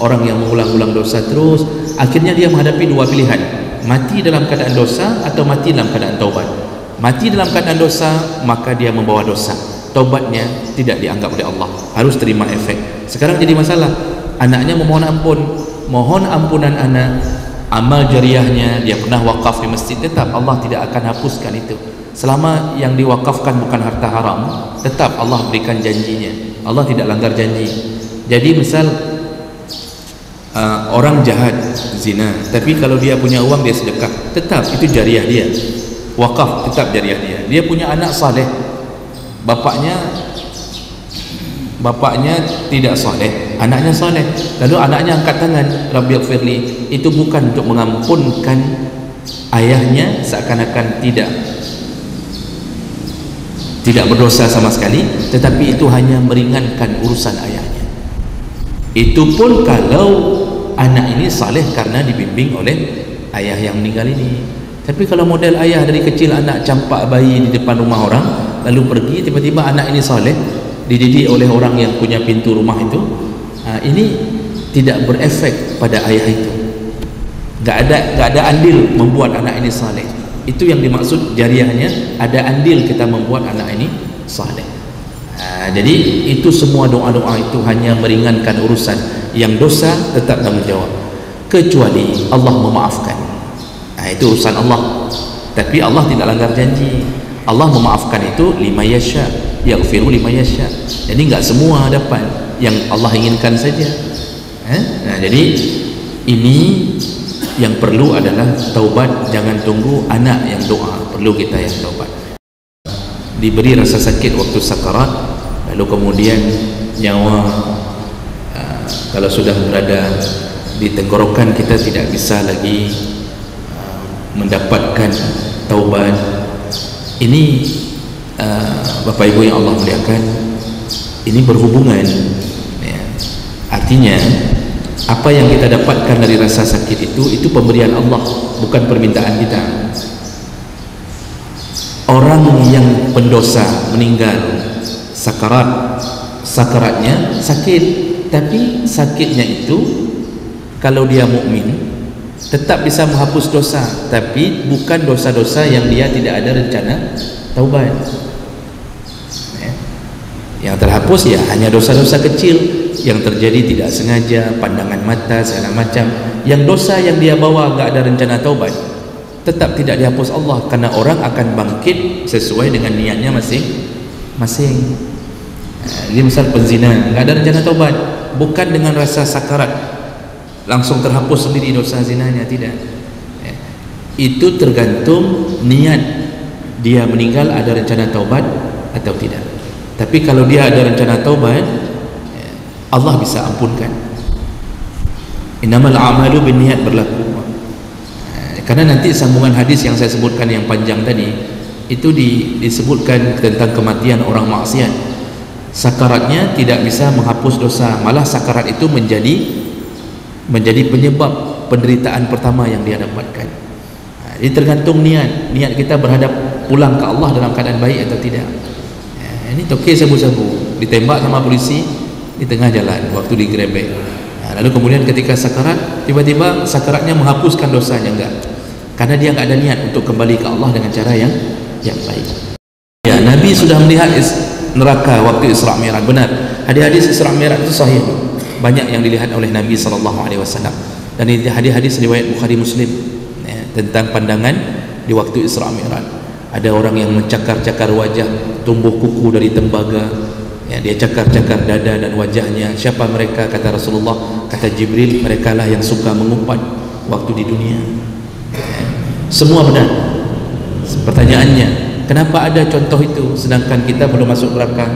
orang yang mengulang-ulang dosa terus, akhirnya dia menghadapi dua pilihan, mati dalam keadaan dosa atau mati dalam keadaan taubat. Mati dalam keadaan dosa, maka dia membawa dosa, taubatnya tidak dianggap oleh Allah, harus terima efek. Sekarang jadi masalah, anaknya memohon ampun, mohon ampunan anak, amal jariahnya, dia pernah wakaf di masjid, tetap Allah tidak akan hapuskan itu. Selama yang diwakafkan bukan harta haram, tetap Allah berikan janjinya, Allah tidak langgar janji. Jadi misal orang jahat zina, tapi kalau dia punya uang dia sedekah, tetap itu jariah dia, wakaf tetap jariah dia. Dia punya anak saleh, bapaknya tidak saleh, anaknya saleh, lalu anaknya angkat tangan, Rabbighfirli, itu bukan untuk mengampunkan ayahnya seakan-akan tidak berdosa sama sekali, tetapi itu hanya meringankan urusan ayahnya. Itu pun kalau anak ini saleh karena dibimbing oleh ayah yang meninggal ini. Tapi kalau model ayah dari kecil anak campak bayi di depan rumah orang, lalu pergi, tiba-tiba anak ini saleh, dididik oleh orang yang punya pintu rumah itu, ini tidak berefek pada ayah itu. Gak ada andil membuat anak ini saleh. Itu yang dimaksud jariahnya, ada andil kita membuat anak ini saleh. Jadi itu semua doa-doa itu hanya meringankan urusan, yang dosa tetap tanggung jawab, kecuali Allah memaafkan. Itu urusan Allah, tapi Allah tidak langgar janji. Allah memaafkan itu lima yasha, yaghfiru lima yasha. Jadi enggak semua dapat, yang Allah inginkan saja. Jadi ini yang perlu adalah taubat, jangan tunggu anak yang doa, perlu kita yang taubat. Diberi rasa sakit waktu sakarat, lalu kemudian nyawa kalau sudah berada di tenggorokan, kita tidak bisa lagi mendapatkan taubat. Ini Bapak Ibu yang Allah muliakan, ini berhubungan ya. Artinya apa yang kita dapatkan dari rasa sakit itu pemberian Allah, bukan permintaan kita. Orang yang pendosa meninggal, sakaratnya sakit, tapi sakitnya itu kalau dia mukmin tetap bisa menghapus dosa, tapi bukan dosa-dosa yang dia tidak ada rencana taubat. Yang terhapus ya hanya dosa-dosa kecil yang terjadi tidak sengaja, pandangan mata segala macam. Yang dosa yang dia bawa enggak ada rencana taubat, tetap tidak dihapus Allah, karena orang akan bangkit sesuai dengan niatnya masing-masing. Ini misal penzina enggak ada rencana taubat, bukan dengan rasa sakarat langsung terhapus sendiri dosa zinanya, tidak. Itu tergantung niat dia meninggal, ada rencana taubat atau tidak. Tapi kalau dia ada rencana taubat, Allah bisa ampunkan. Innamal a'malu binniyat berlaku. Karena nanti sambungan hadis yang saya sebutkan yang panjang tadi itu disebutkan tentang kematian orang maksiat. Sakaratnya tidak bisa menghapus dosa, malah sakarat itu menjadi penyebab penderitaan pertama yang dia dapatkan. Jadi tergantung niat kita berhadap pulang ke Allah dalam keadaan baik atau tidak. Ini tokek sabu-sabu ditembak sama polisi di tengah jalan waktu digerebek. Lalu kemudian ketika sakarat, tiba-tiba sakaratnya menghapuskan dosanya, enggak, karena dia enggak ada niat untuk kembali ke Allah dengan cara yang baik. Ya, Nabi sudah melihat neraka waktu Isra Mi'raj. Benar, hadis-hadis Isra Mi'raj itu sahih, banyak yang dilihat oleh Nabi SAW. Dan ini hadis-hadis riwayat Bukhari Muslim ya, tentang pandangan di waktu Isra Mi'raj. Ada orang yang mencakar-cakar wajah, tumbuh kuku dari tembaga ya, dia cakar-cakar dada dan wajahnya. Siapa mereka? Kata Rasulullah, kata Jibril, mereka lah yang suka mengumpat waktu di dunia ya. Semua benar. Pertanyaannya, kenapa ada contoh itu sedangkan kita belum masuk neraka?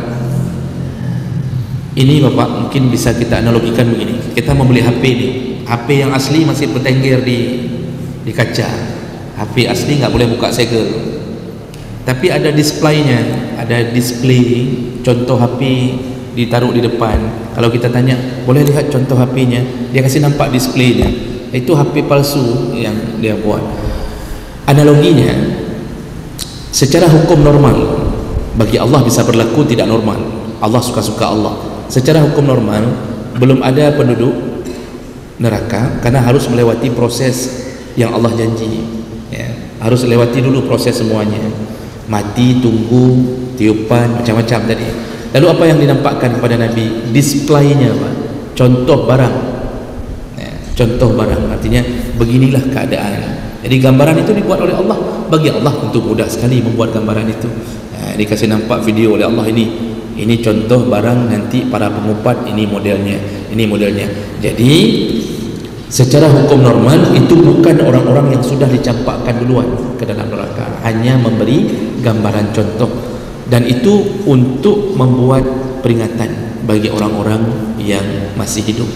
Ini Bapak mungkin bisa kita analogikan begini. Kita membeli HP ini, HP yang asli masih bertengger di kaca. HP asli nggak boleh buka segel, tapi ada displaynya, ada display contoh HP ditaruh di depan. Kalau kita tanya, boleh lihat contoh HP-nya, dia kasih nampak displaynya. Itu HP palsu yang dia buat. Analoginya, secara hukum normal bagi Allah bisa berlaku tidak normal. Allah suka-suka Allah. Secara hukum normal belum ada penduduk neraka karena harus melewati proses yang Allah janji ya. Harus lewati dulu proses semuanya, mati, tunggu, tiupan, macam-macam tadi. Lalu apa yang dinampakkan kepada Nabi? Displaynya, Pak. Contoh barang ya, contoh barang, artinya beginilah keadaan. Jadi gambaran itu dibuat oleh Allah. Bagi Allah tentu mudah sekali membuat gambaran itu ya, dikasih nampak video oleh Allah, ini contoh barang, nanti para pengumpat, ini modelnya, ini modelnya. Jadi secara hukum normal itu bukan orang-orang yang sudah dicampakkan duluan ke dalam neraka, hanya memberi gambaran contoh, dan itu untuk membuat peringatan bagi orang-orang yang masih hidup.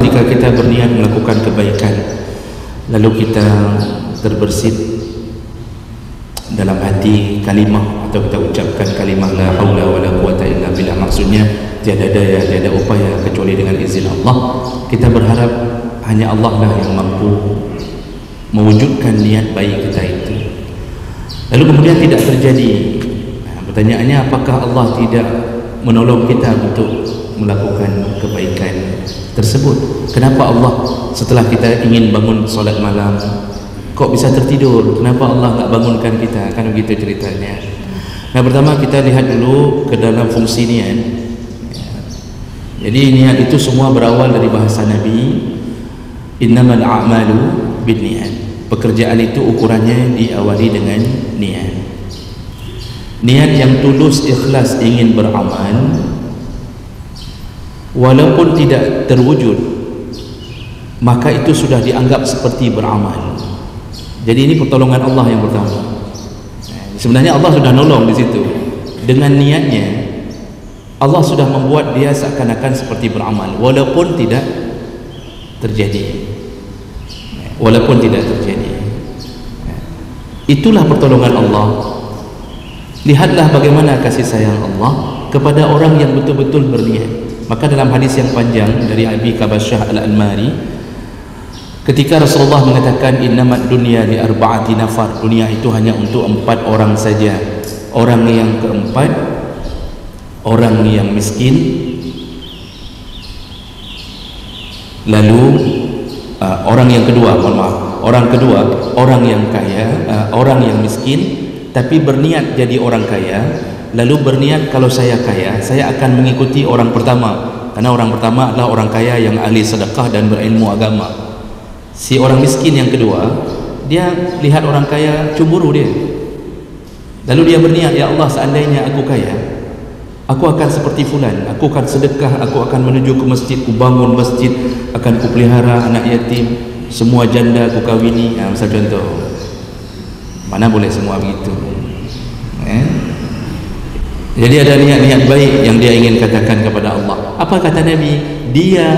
Jika kita berniat melakukan kebaikan lalu kita terbersit dalam hati kalimah, atau kita ucapkan kalimah la haula wala quwata illa billah, maksudnya tiada daya, tiada upaya kecuali dengan izin Allah. Kita berharap hanya Allah lah yang mampu mewujudkan niat baik kita itu. Lalu kemudian tidak terjadi. Pertanyaannya, apakah Allah tidak menolong kita untuk melakukan kebaikan tersebut? Kenapa Allah setelah kita ingin bangun solat malam kok bisa tertidur? Kenapa Allah tak bangunkan kita? Kan begitu ceritanya. Nah, pertama kita lihat dulu ke dalam fungsi niat. Jadi niat itu semua berawal dari bahasa Nabi, innamal a'malu binniyat. Pekerjaan itu ukurannya diawali dengan niat. Niat yang tulus, ikhlas ingin beramal, walaupun tidak terwujud, maka itu sudah dianggap seperti beramal. Jadi ini pertolongan Allah yang pertama. Sebenarnya Allah sudah nolong di situ. Dengan niatnya Allah sudah membuat dia seakan-akan seperti beramal, walaupun tidak terjadi. Walaupun tidak terjadi. Itulah pertolongan Allah. Lihatlah bagaimana kasih sayang Allah kepada orang yang betul-betul berniat. Maka dalam hadis yang panjang dari Abi Kabasyah Al-Anmari, ketika Rasulullah mengatakan innamat dunya li arba'ati nafar, dunia itu hanya untuk 4 orang saja. Orang yang keempat, orang yang miskin, lalu orang yang kedua, mohon maaf, orang kedua, orang yang kaya, orang yang miskin tapi berniat jadi orang kaya, lalu berniat kalau saya kaya, saya akan mengikuti orang pertama, karena orang pertama adalah orang kaya yang ahli sedekah dan berilmu agama. Si orang miskin yang kedua, dia lihat orang kaya, cemburu dia, lalu dia berniat, ya Allah, seandainya aku kaya, aku akan seperti fulan, aku akan sedekah, aku akan menuju ke masjid, ku bangun masjid, akan ku pelihara anak yatim, semua janda ku kawini. Misal contoh. Mana boleh semua begitu. Jadi ada niat-niat baik yang dia ingin katakan kepada Allah. Apa kata Nabi? Dia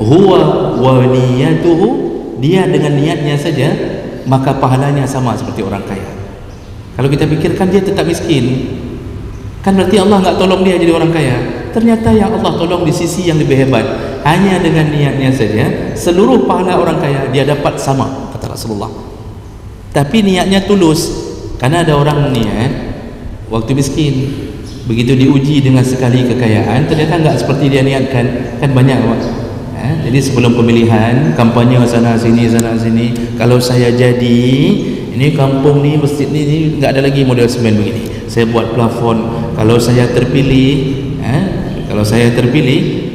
huwa wa niyatuhu, dia dengan niatnya saja maka pahalanya sama seperti orang kaya. Kalau kita pikirkan dia tetap miskin, kan berarti Allah enggak tolong dia jadi orang kaya. Ternyata yang Allah tolong di sisi yang lebih hebat. Hanya dengan niatnya saja seluruh pahala orang kaya dia dapat sama, kata Rasulullah. Tapi niatnya tulus. Karena ada orang niat waktu miskin, Begitu diuji dengan sekali kekayaan, ternyata enggak seperti dia niatkan. Kan banyak Pak. Jadi sebelum pemilihan, kampanye sana sini, kalau saya jadi, ini kampung ni, masjid ni enggak ada lagi model semen begini. Saya buat plafon. Kalau saya terpilih,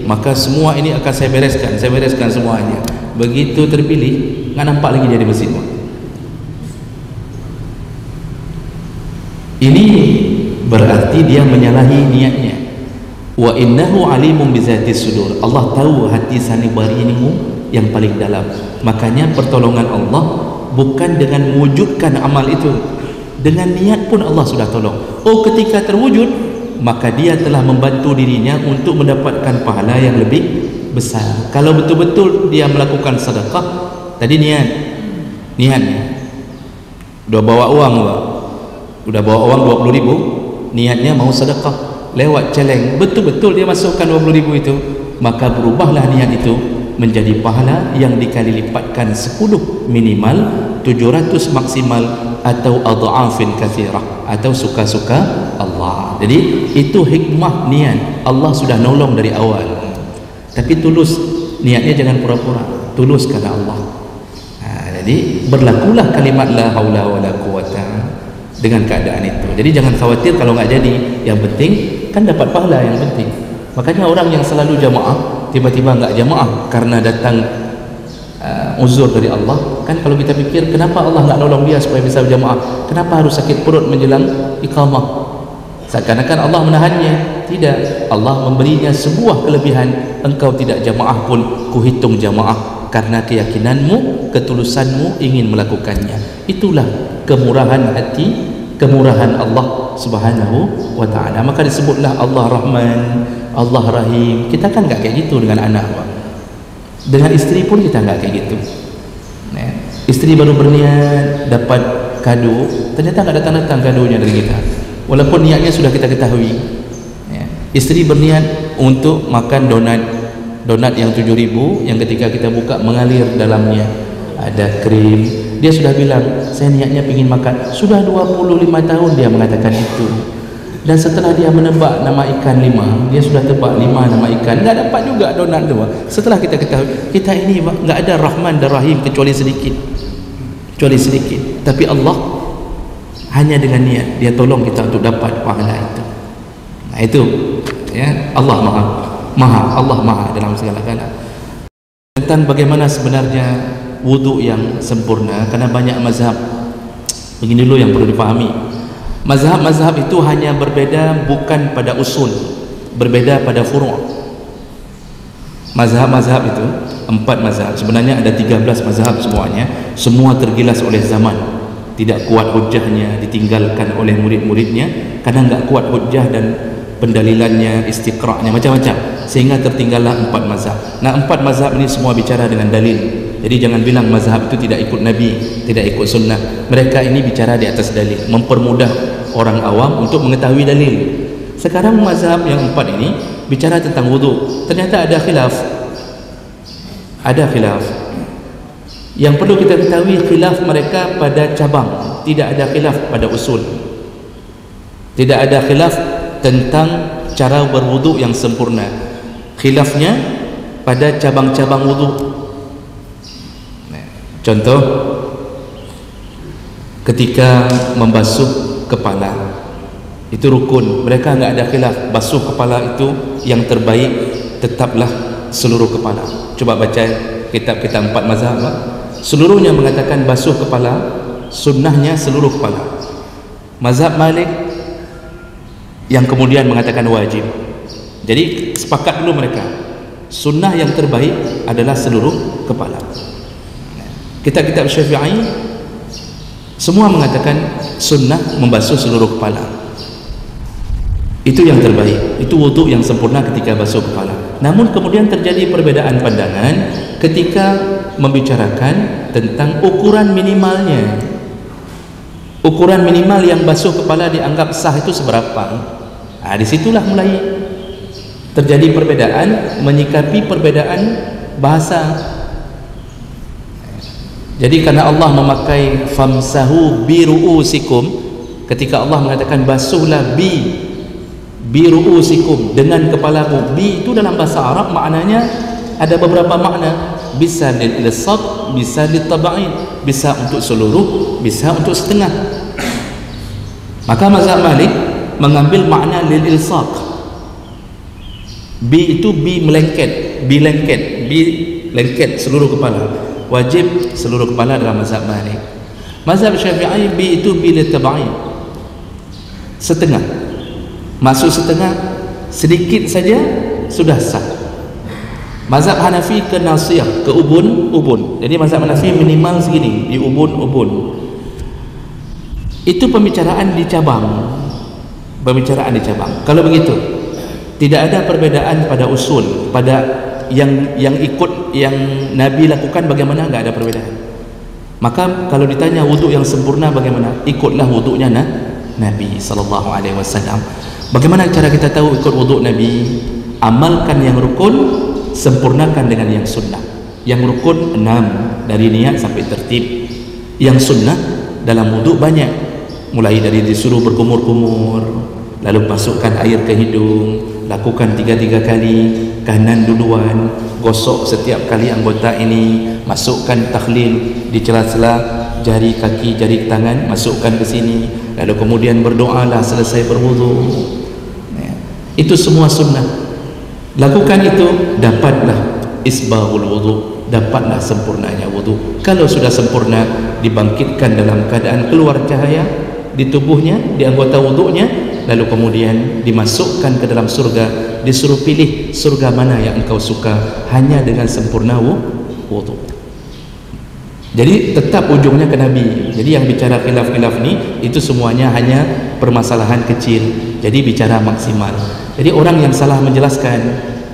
maka semua ini akan saya bereskan semuanya. Begitu terpilih, enggak nampak lagi dia di masjid. Ini berarti dia menyalahi niatnya. Wa innahu alimun bizati sudur. Allah tahu hati sanubarimu yang paling dalam. Makanya pertolongan Allah bukan dengan mewujudkan amal itu, dengan niat pun Allah sudah tolong. Ketika terwujud, maka dia telah membantu dirinya untuk mendapatkan pahala yang lebih besar. Kalau betul-betul dia melakukan sedekah, tadi niatnya udah bawa uang, udah bawa uang 20.000, niatnya mau sedekah, lewat celeng, betul-betul dia masukkan 20.000 itu, maka berubahlah niat itu menjadi pahala yang dikali lipatkan 10 minimal, 700 maksimal, atau adha'afin katsirah, atau suka-suka Allah. Jadi itu hikmah niat. Allah sudah nolong dari awal, tapi tulus niatnya, jangan pura-pura, tulus karena Allah. Jadi berlakulah kalimat la haula wala quwata dengan keadaan itu. Jadi jangan khawatir kalau nggak jadi, yang penting kan dapat pahala yang penting. Makanya orang yang selalu jamaah tiba-tiba nggak jamaah karena datang uzur dari Allah, kan kalau kita pikir kenapa Allah nggak nolong dia supaya bisa berjamaah, kenapa harus sakit perut menjelang iqamah, seakan-akan Allah menahannya. Tidak, Allah memberinya sebuah kelebihan. Engkau tidak jamaah pun kuhitung jamaah karena keyakinanmu, ketulusanmu ingin melakukannya. Itulah kemurahan hati, kemurahan Allah Subhanahu wa ta'ala. Maka disebutlah Allah Rahman, Allah Rahim. Kita kan enggak kayak gitu dengan anak, Pak. Dengan istri pun kita enggak kayak gitu. Istri baru berniat dapat kado, ternyata enggak datang-datang kadonya dari kita, walaupun niatnya sudah kita ketahui. Istri berniat untuk makan donat yang 7.000, yang ketika kita buka mengalir dalamnya ada krim. Dia sudah bilang, saya niatnya ingin makan. Sudah 25 tahun dia mengatakan itu. Dan setelah dia menebak nama ikan 5, dia sudah tebak 5 nama ikan, nggak dapat juga donat 2. Setelah kita ketahui, kita ini nggak ada Rahman dan Rahim kecuali sedikit. Tapi Allah hanya dengan niat dia tolong kita untuk dapat pahala itu. Nah itu ya, Allah maha dalam segala-galanya. Tentang bagaimana sebenarnya wudhu yang sempurna, karena banyak mazhab. Begini dulu yang perlu dipahami, mazhab-mazhab itu hanya berbeda bukan pada usul, berbeda pada furu'. Mazhab-mazhab itu 4 mazhab, sebenarnya ada 13 mazhab semuanya. Semua tergilas oleh zaman, tidak kuat hujahnya, ditinggalkan oleh murid-muridnya karena enggak kuat hujah dan pendalilannya, istiqra'nya, macam-macam, sehingga tertinggallah 4 mazhab. Nah 4 mazhab ini semua bicara dengan dalil. Jadi jangan bilang mazhab itu tidak ikut Nabi, tidak ikut sunnah. Mereka ini bicara di atas dalil, mempermudah orang awam untuk mengetahui dalil. Sekarang mazhab yang 4 ini bicara tentang wudu, ternyata ada khilaf. Yang perlu kita ketahui, khilaf mereka pada cabang, tidak ada khilaf pada usul. Tidak ada khilaf tentang cara berwudu yang sempurna. Khilafnya pada cabang-cabang wudu. Contoh, ketika membasuh kepala, itu rukun, mereka enggak ada khilaf. Basuh kepala itu yang terbaik, tetaplah seluruh kepala. Coba baca kitab-kitab 4 mazhab, seluruhnya mengatakan basuh kepala, sunnahnya seluruh kepala. Mazhab Malik yang kemudian mengatakan wajib. Jadi sepakat dulu mereka, sunnah yang terbaik adalah seluruh kepala. Kitab-kitab Syafi'i semua mengatakan sunnah membasuh seluruh kepala, itu yang terbaik, itu wudhu yang sempurna ketika basuh kepala. Namun kemudian terjadi perbedaan pandangan ketika membicarakan tentang ukuran minimalnya. Ukuran minimal yang basuh kepala dianggap sah itu seberapa? Nah, disitulah mulai terjadi perbedaan, menyikapi perbedaan bahasa. Jadi karena Allah memakai famsahu bi ru'usikum, ketika Allah mengatakan basuhlah bi bi ru'usikum, dengan kepalamu. Bi itu dalam bahasa Arab maknanya ada beberapa makna, bisa lil ilsaq, bisa lit tab'in, bisa untuk seluruh, bisa untuk setengah. Maka mazhab Malik mengambil makna lil ilsaq. Bi itu bi melengket, bi lengket, bi lengket seluruh kepala, wajib seluruh kepala dalam mazhab Malik. Mazhab Syafi'i bi itu bi lit tab'in, setengah, masuk setengah, sedikit saja sudah sah. Mazhab Hanafi ke nasiyah, ke ubun. Jadi mazhab Hanafi minimal segini, di ubun. Itu pembicaraan di cabang. Kalau begitu, tidak ada perbedaan pada usul, pada yang ikut yang Nabi lakukan bagaimana, enggak ada perbedaan. Maka kalau ditanya wuduk yang sempurna bagaimana, ikutlah wuduknya Nabi sallallahu alaihi wasallam. Bagaimana cara kita tahu ikut wuduk Nabi? Amalkan yang rukun, sempurnakan dengan yang sunnah. Yang rukun 6, dari niat sampai tertib. Yang sunnah dalam wuduk banyak, mulai dari disuruh berkumur-kumur, lalu masukkan air ke hidung, lakukan 3 kali, kanan duluan, gosok setiap kali anggota ini, masukkan takhlil di celah-celah jari kaki, jari tangan, masukkan ke sini, lalu kemudian berdoalah selesai berwudu. Itu semua sunnah. Lakukan itu, dapatlah isbaghul wudu, dapatlah sempurnanya wudu. Kalau sudah sempurna, dibangkitkan dalam keadaan keluar cahaya di tubuhnya, di anggota wudunya, lalu kemudian dimasukkan ke dalam surga. Disuruh pilih surga mana yang engkau suka, hanya dengan sempurna wudu. Jadi tetap ujungnya ke Nabi. Jadi yang bicara khilaf-khilaf ni, itu semuanya hanya permasalahan kecil. Jadi bicara maksimal. Jadi orang yang salah menjelaskan,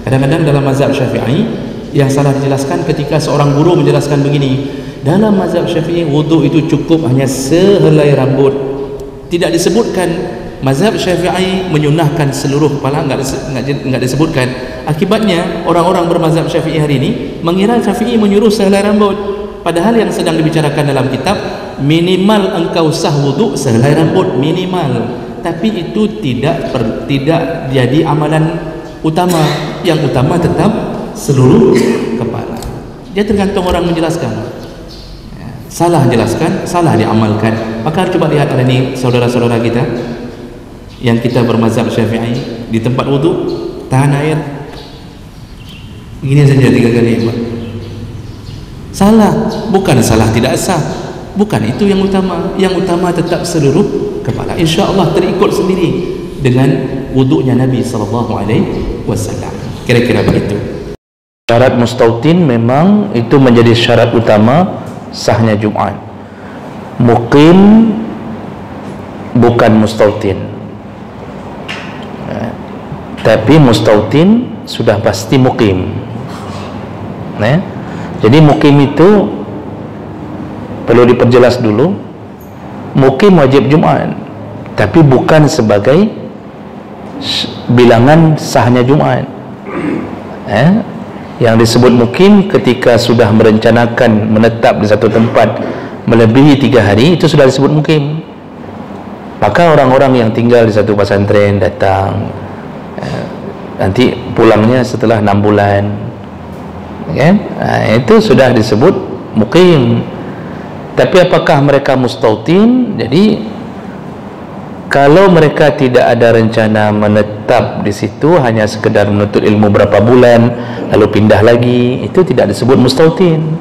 kadang-kadang dalam mazhab Syafi'i yang salah dijelaskan ketika seorang guru menjelaskan begini, dalam mazhab Syafi'i wudu itu cukup hanya sehelai rambut. Tidak disebutkan mazhab Syafi'i menyunahkan seluruh kepala, enggak disebutkan. Akibatnya orang-orang bermazhab Syafi'i hari ini mengira Syafi'i menyuruh sehelai rambut, padahal yang sedang dibicarakan dalam kitab minimal engkau sah wudu sehelai rambut, minimal. Tapi itu tidak jadi amalan utama. Yang utama tetap seluruh kepala. Dia tergantung orang menjelaskan. Salah jelaskan, salah diamalkan. Maka coba lihat hari ini saudara-saudara kita yang kita bermazhab Syafi'i, di tempat wudu tahan air gini saja 3 kali. Salah, bukan salah tidak sah, bukan itu yang utama. Yang utama tetap seluruh kepala. InsyaAllah terikut sendiri dengan wuduknya Nabi sallallahu alaihi wasallam. Kira-kira begitu. Syarat mustautin memang itu menjadi syarat utama sahnya Jumat. Muqim bukan mustautin, tapi mustautin sudah pasti muqim. Jadi muqim itu perlu diperjelas dulu. Muqim wajib Jumat, tapi bukan sebagai bilangan sahnya Jumat. Yang disebut muqim ketika sudah merencanakan menetap di satu tempat melebihi 3 hari, itu sudah disebut muqim. Maka orang-orang yang tinggal di satu pesantren datang, nanti pulangnya setelah 6 bulan, itu sudah disebut muqim. Tapi apakah mereka mustautin? Jadi kalau mereka tidak ada rencana menetap di situ, hanya sekedar menuntut ilmu berapa bulan lalu pindah lagi, itu tidak disebut mustautin.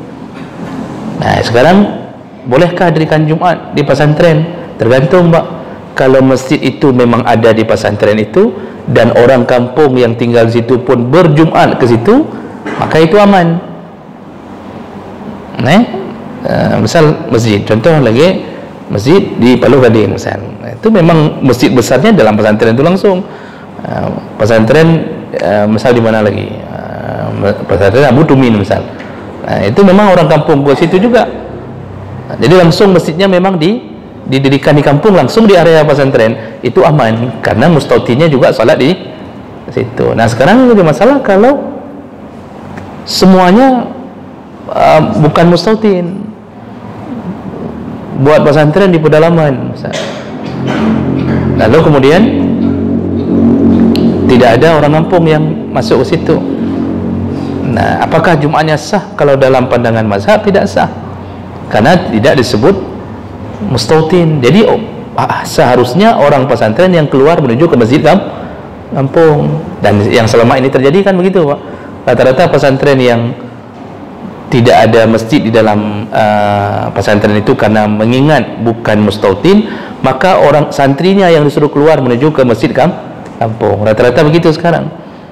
Nah, sekarang bolehkah dirikan Jumat di pesantren? Tergantung, Pak. Kalau masjid itu memang ada di pesantren itu dan orang kampung yang tinggal di situ pun berjumat ke situ, maka itu aman. Misal masjid, contoh lagi masjid di Palu Gading misal, itu memang masjid besarnya dalam pesantren itu langsung. Pesantren misal di mana lagi, pesantren Abu Tumin misal, itu memang orang kampung ke situ juga. Jadi langsung masjidnya memang didirikan di kampung, langsung di area pesantren, itu aman karena mustautinnya juga salat di situ. Nah, sekarang jadi masalah kalau semuanya bukan mustautin, buat pesantren di pedalaman, lalu kemudian Tidak ada orang kampung yang masuk ke situ. Nah, apakah Jumatnya sah? Kalau dalam pandangan mazhab tidak sah, karena tidak disebut mustautin. Jadi seharusnya orang pesantren yang keluar menuju ke masjid kampung. Dan yang selama ini terjadi kan begitu, Pak. Rata-rata pesantren yang tidak ada masjid di dalam pesantren itu karena mengingat bukan mustautin, maka orang santrinya yang disuruh keluar menuju ke masjid kampung. Rata-rata begitu sekarang.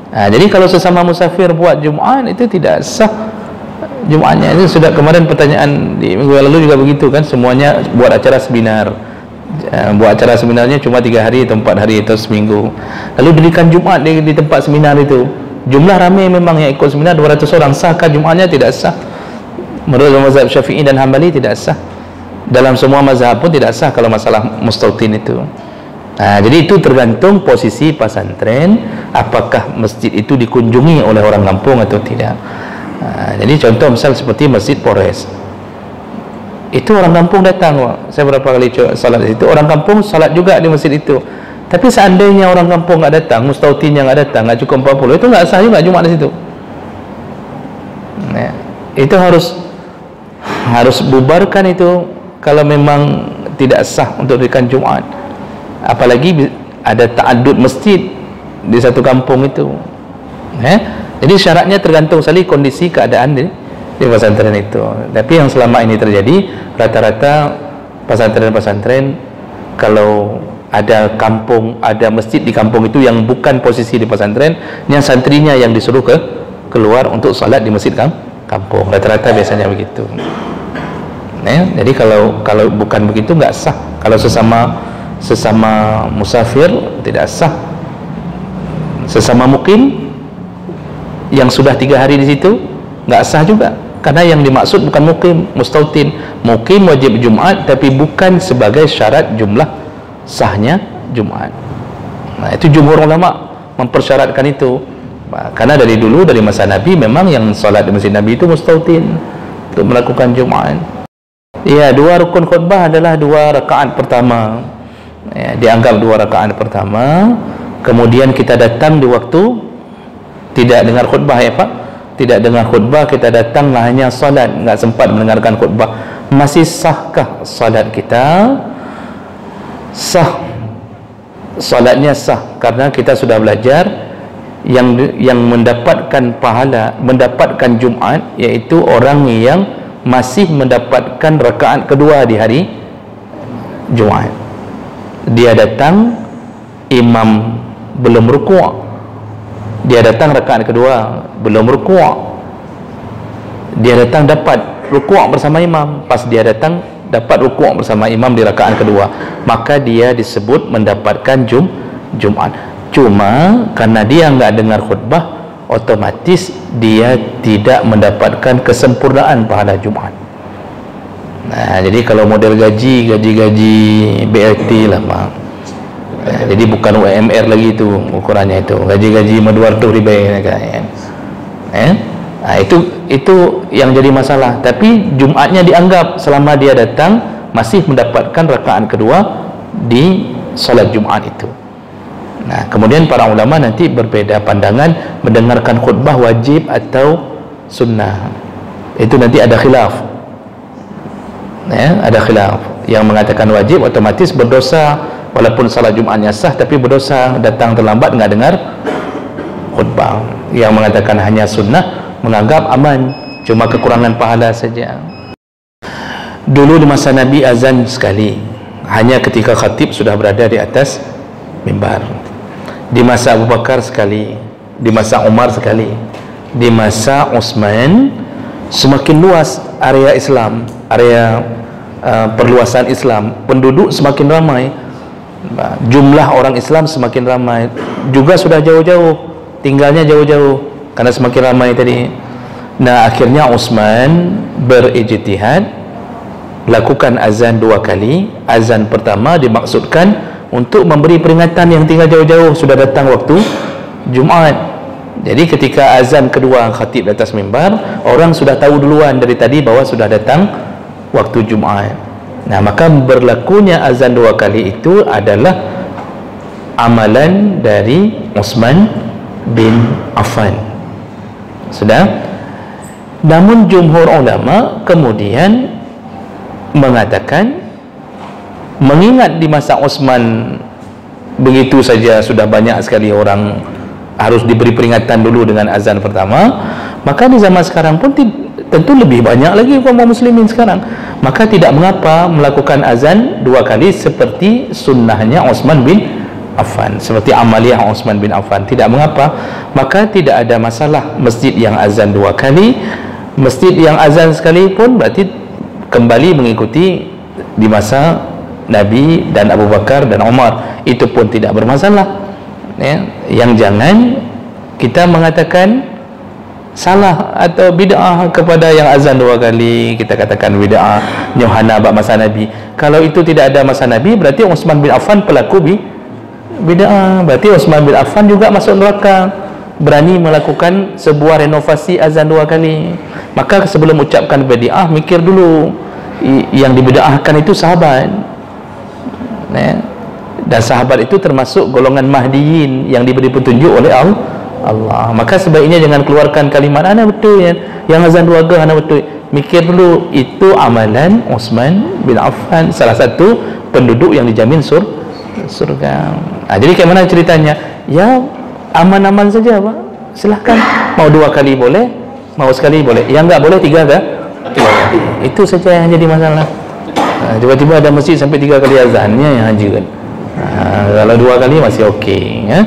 Jadi kalau sesama musafir buat Jumat itu tidak sah Jumatnya. Itu sudah kemarin pertanyaan di minggu lalu juga begitu kan, semuanya buat acara seminar. Buat acara seminarnya cuma 3 hari atau 4 hari atau seminggu. Lalu dirikan Jumat di tempat seminar itu. Jumlah ramai memang yang ikut seminar 200 orang. Sahkah Jumatnya? Tidak sah. Menurut mazhab Syafi'i dan Hambali tidak sah. Dalam semua mazhab pun tidak sah kalau masalah mustautin itu. Jadi itu tergantung posisi pesantren, apakah masjid itu dikunjungi oleh orang kampung atau tidak. Jadi contoh misal seperti Masjid Polres, itu orang kampung datang, Pak. Saya berapa kali salat di situ, orang kampung salat juga di masjid itu. Tapi seandainya orang kampung nggak datang, mustautinnya nggak datang, nggak cukup 40, itu nggak sah juga Jumat di situ. Itu harus bubarkan itu kalau memang tidak sah untuk dirikan Jumat. Apalagi ada ta'addud masjid di satu kampung itu. Jadi syaratnya tergantung sekali kondisi keadaan di pesantren itu. Tapi yang selama ini terjadi, rata-rata pesantren-pesantren kalau ada kampung, ada masjid di kampung itu yang bukan posisi di pesantren, yang santrinya yang disuruh keluar untuk salat di masjid kampung. Rata-rata biasanya begitu. Jadi kalau bukan begitu nggak sah. Kalau sesama musafir tidak sah. Sesama mukim yang sudah 3 hari di situ nggak sah juga, karena yang dimaksud bukan mukim, mustautin. Mukim wajib Jumat, tapi bukan sebagai syarat jumlah sahnya Jumat. Itu jumhur ulama mempersyaratkan itu, karena dari dulu, dari masa Nabi, memang yang salat di masjid Nabi itu mustautin untuk melakukan Jumat. Ya, 2 rukun khutbah adalah 2 rakaat pertama. Dianggap 2 rakaat pertama. Kemudian kita datang di waktu, tidak dengar khutbah, ya Pak, tidak dengar khutbah, kita datang hanya salat, nggak sempat mendengarkan khutbah. Masih sahkah salat kita? Sah. Salatnya sah, karena kita sudah belajar yang mendapatkan pahala, mendapatkan Jumat, yaitu orang yang masih mendapatkan rakaat kedua di hari Jumat. Dia datang, imam belum rukuk, dia datang rakaat kedua belum rukuk, dia datang dapat rukuk bersama imam, pas dia datang dapat rukuk bersama imam di rakaat kedua, maka dia disebut mendapatkan Jumat. Cuma karena dia enggak dengar khutbah, otomatis dia tidak mendapatkan kesempurnaan pahala Jumat. Jadi kalau model gaji BLT lah, Pak. Jadi bukan UMR lagi itu ukurannya, itu gaji Madwartuh ribai kan. Itu yang jadi masalah. Tapi Jumatnya dianggap selama dia datang masih mendapatkan rakaat kedua di salat Jumat itu. Kemudian para ulama nanti berbeda pandangan mendengarkan khutbah wajib atau sunnah. Itu nanti ada khilaf. Ada khilaf. Yang mengatakan wajib otomatis berdosa, walaupun salat Jumatnya sah tapi berdosa, datang terlambat nggak dengar khutbah. Yang mengatakan hanya sunnah menganggap aman, cuma kekurangan pahala saja. Dulu di masa Nabi azan sekali, hanya ketika khatib sudah berada di atas mimbar. Di masa Abu Bakar sekali, di masa Umar sekali, di masa Utsman. Semakin luas area Islam, area perluasan Islam, penduduk semakin ramai, jumlah orang Islam semakin ramai, juga sudah jauh-jauh, tinggalnya jauh-jauh karena semakin ramai tadi. Akhirnya Utsman berijtihad, lakukan azan 2 kali. Azan pertama dimaksudkan untuk memberi peringatan yang tinggal jauh-jauh, sudah datang waktu Jumat. Jadi ketika azan kedua khatib di atas mimbar, orang sudah tahu duluan dari tadi bahwa sudah datang waktu Jumat. Maka berlakunya azan 2 kali itu adalah amalan dari Utsman bin Affan. Sudah. Namun jumhur ulama kemudian mengatakan, mengingat di masa Utsman begitu saja sudah banyak sekali orang harus diberi peringatan dulu dengan azan pertama, maka di zaman sekarang pun tentu lebih banyak lagi kaum muslimin sekarang, maka tidak mengapa melakukan azan 2 kali seperti sunnahnya Utsman bin Affan, seperti amaliyah Utsman bin Affan, tidak mengapa. Maka tidak ada masalah masjid yang azan 2 kali, masjid yang azan sekali pun berarti kembali mengikuti di masa Nabi dan Abu Bakar dan Umar, itu pun tidak bermasalah ya. Yang jangan kita mengatakan salah atau bid'ah kepada yang azan 2 kali, kita katakan bid'ah nyuhana bab masa Nabi. Kalau itu tidak ada masa Nabi, berarti Utsman bin Affan pelaku bid'ah, berarti Utsman bin Affan juga masuk neraka, berani melakukan sebuah renovasi azan 2 kali. Maka sebelum ucapkan bid'ah, mikir dulu, yang dibid'ahkan itu sahabat ya. Dan sahabat itu termasuk golongan mahdiyin yang diberi petunjuk oleh Allah. Maka sebaiknya jangan keluarkan kalimat ana betul ya, yang azan 2 kali ana betul. Mikir dulu, itu amalan Utsman bin Affan, salah satu penduduk yang dijamin surga. Jadi kayak mana ceritanya? Ya aman-aman saja Pak, silahkan, mau 2 kali boleh, mau sekali boleh, yang enggak boleh 3 kali. Itu saja yang jadi masalah. Tiba-tiba ada masjid sampai 3 kali azannya yang haji kan. Kalau 2 kali masih okey ya.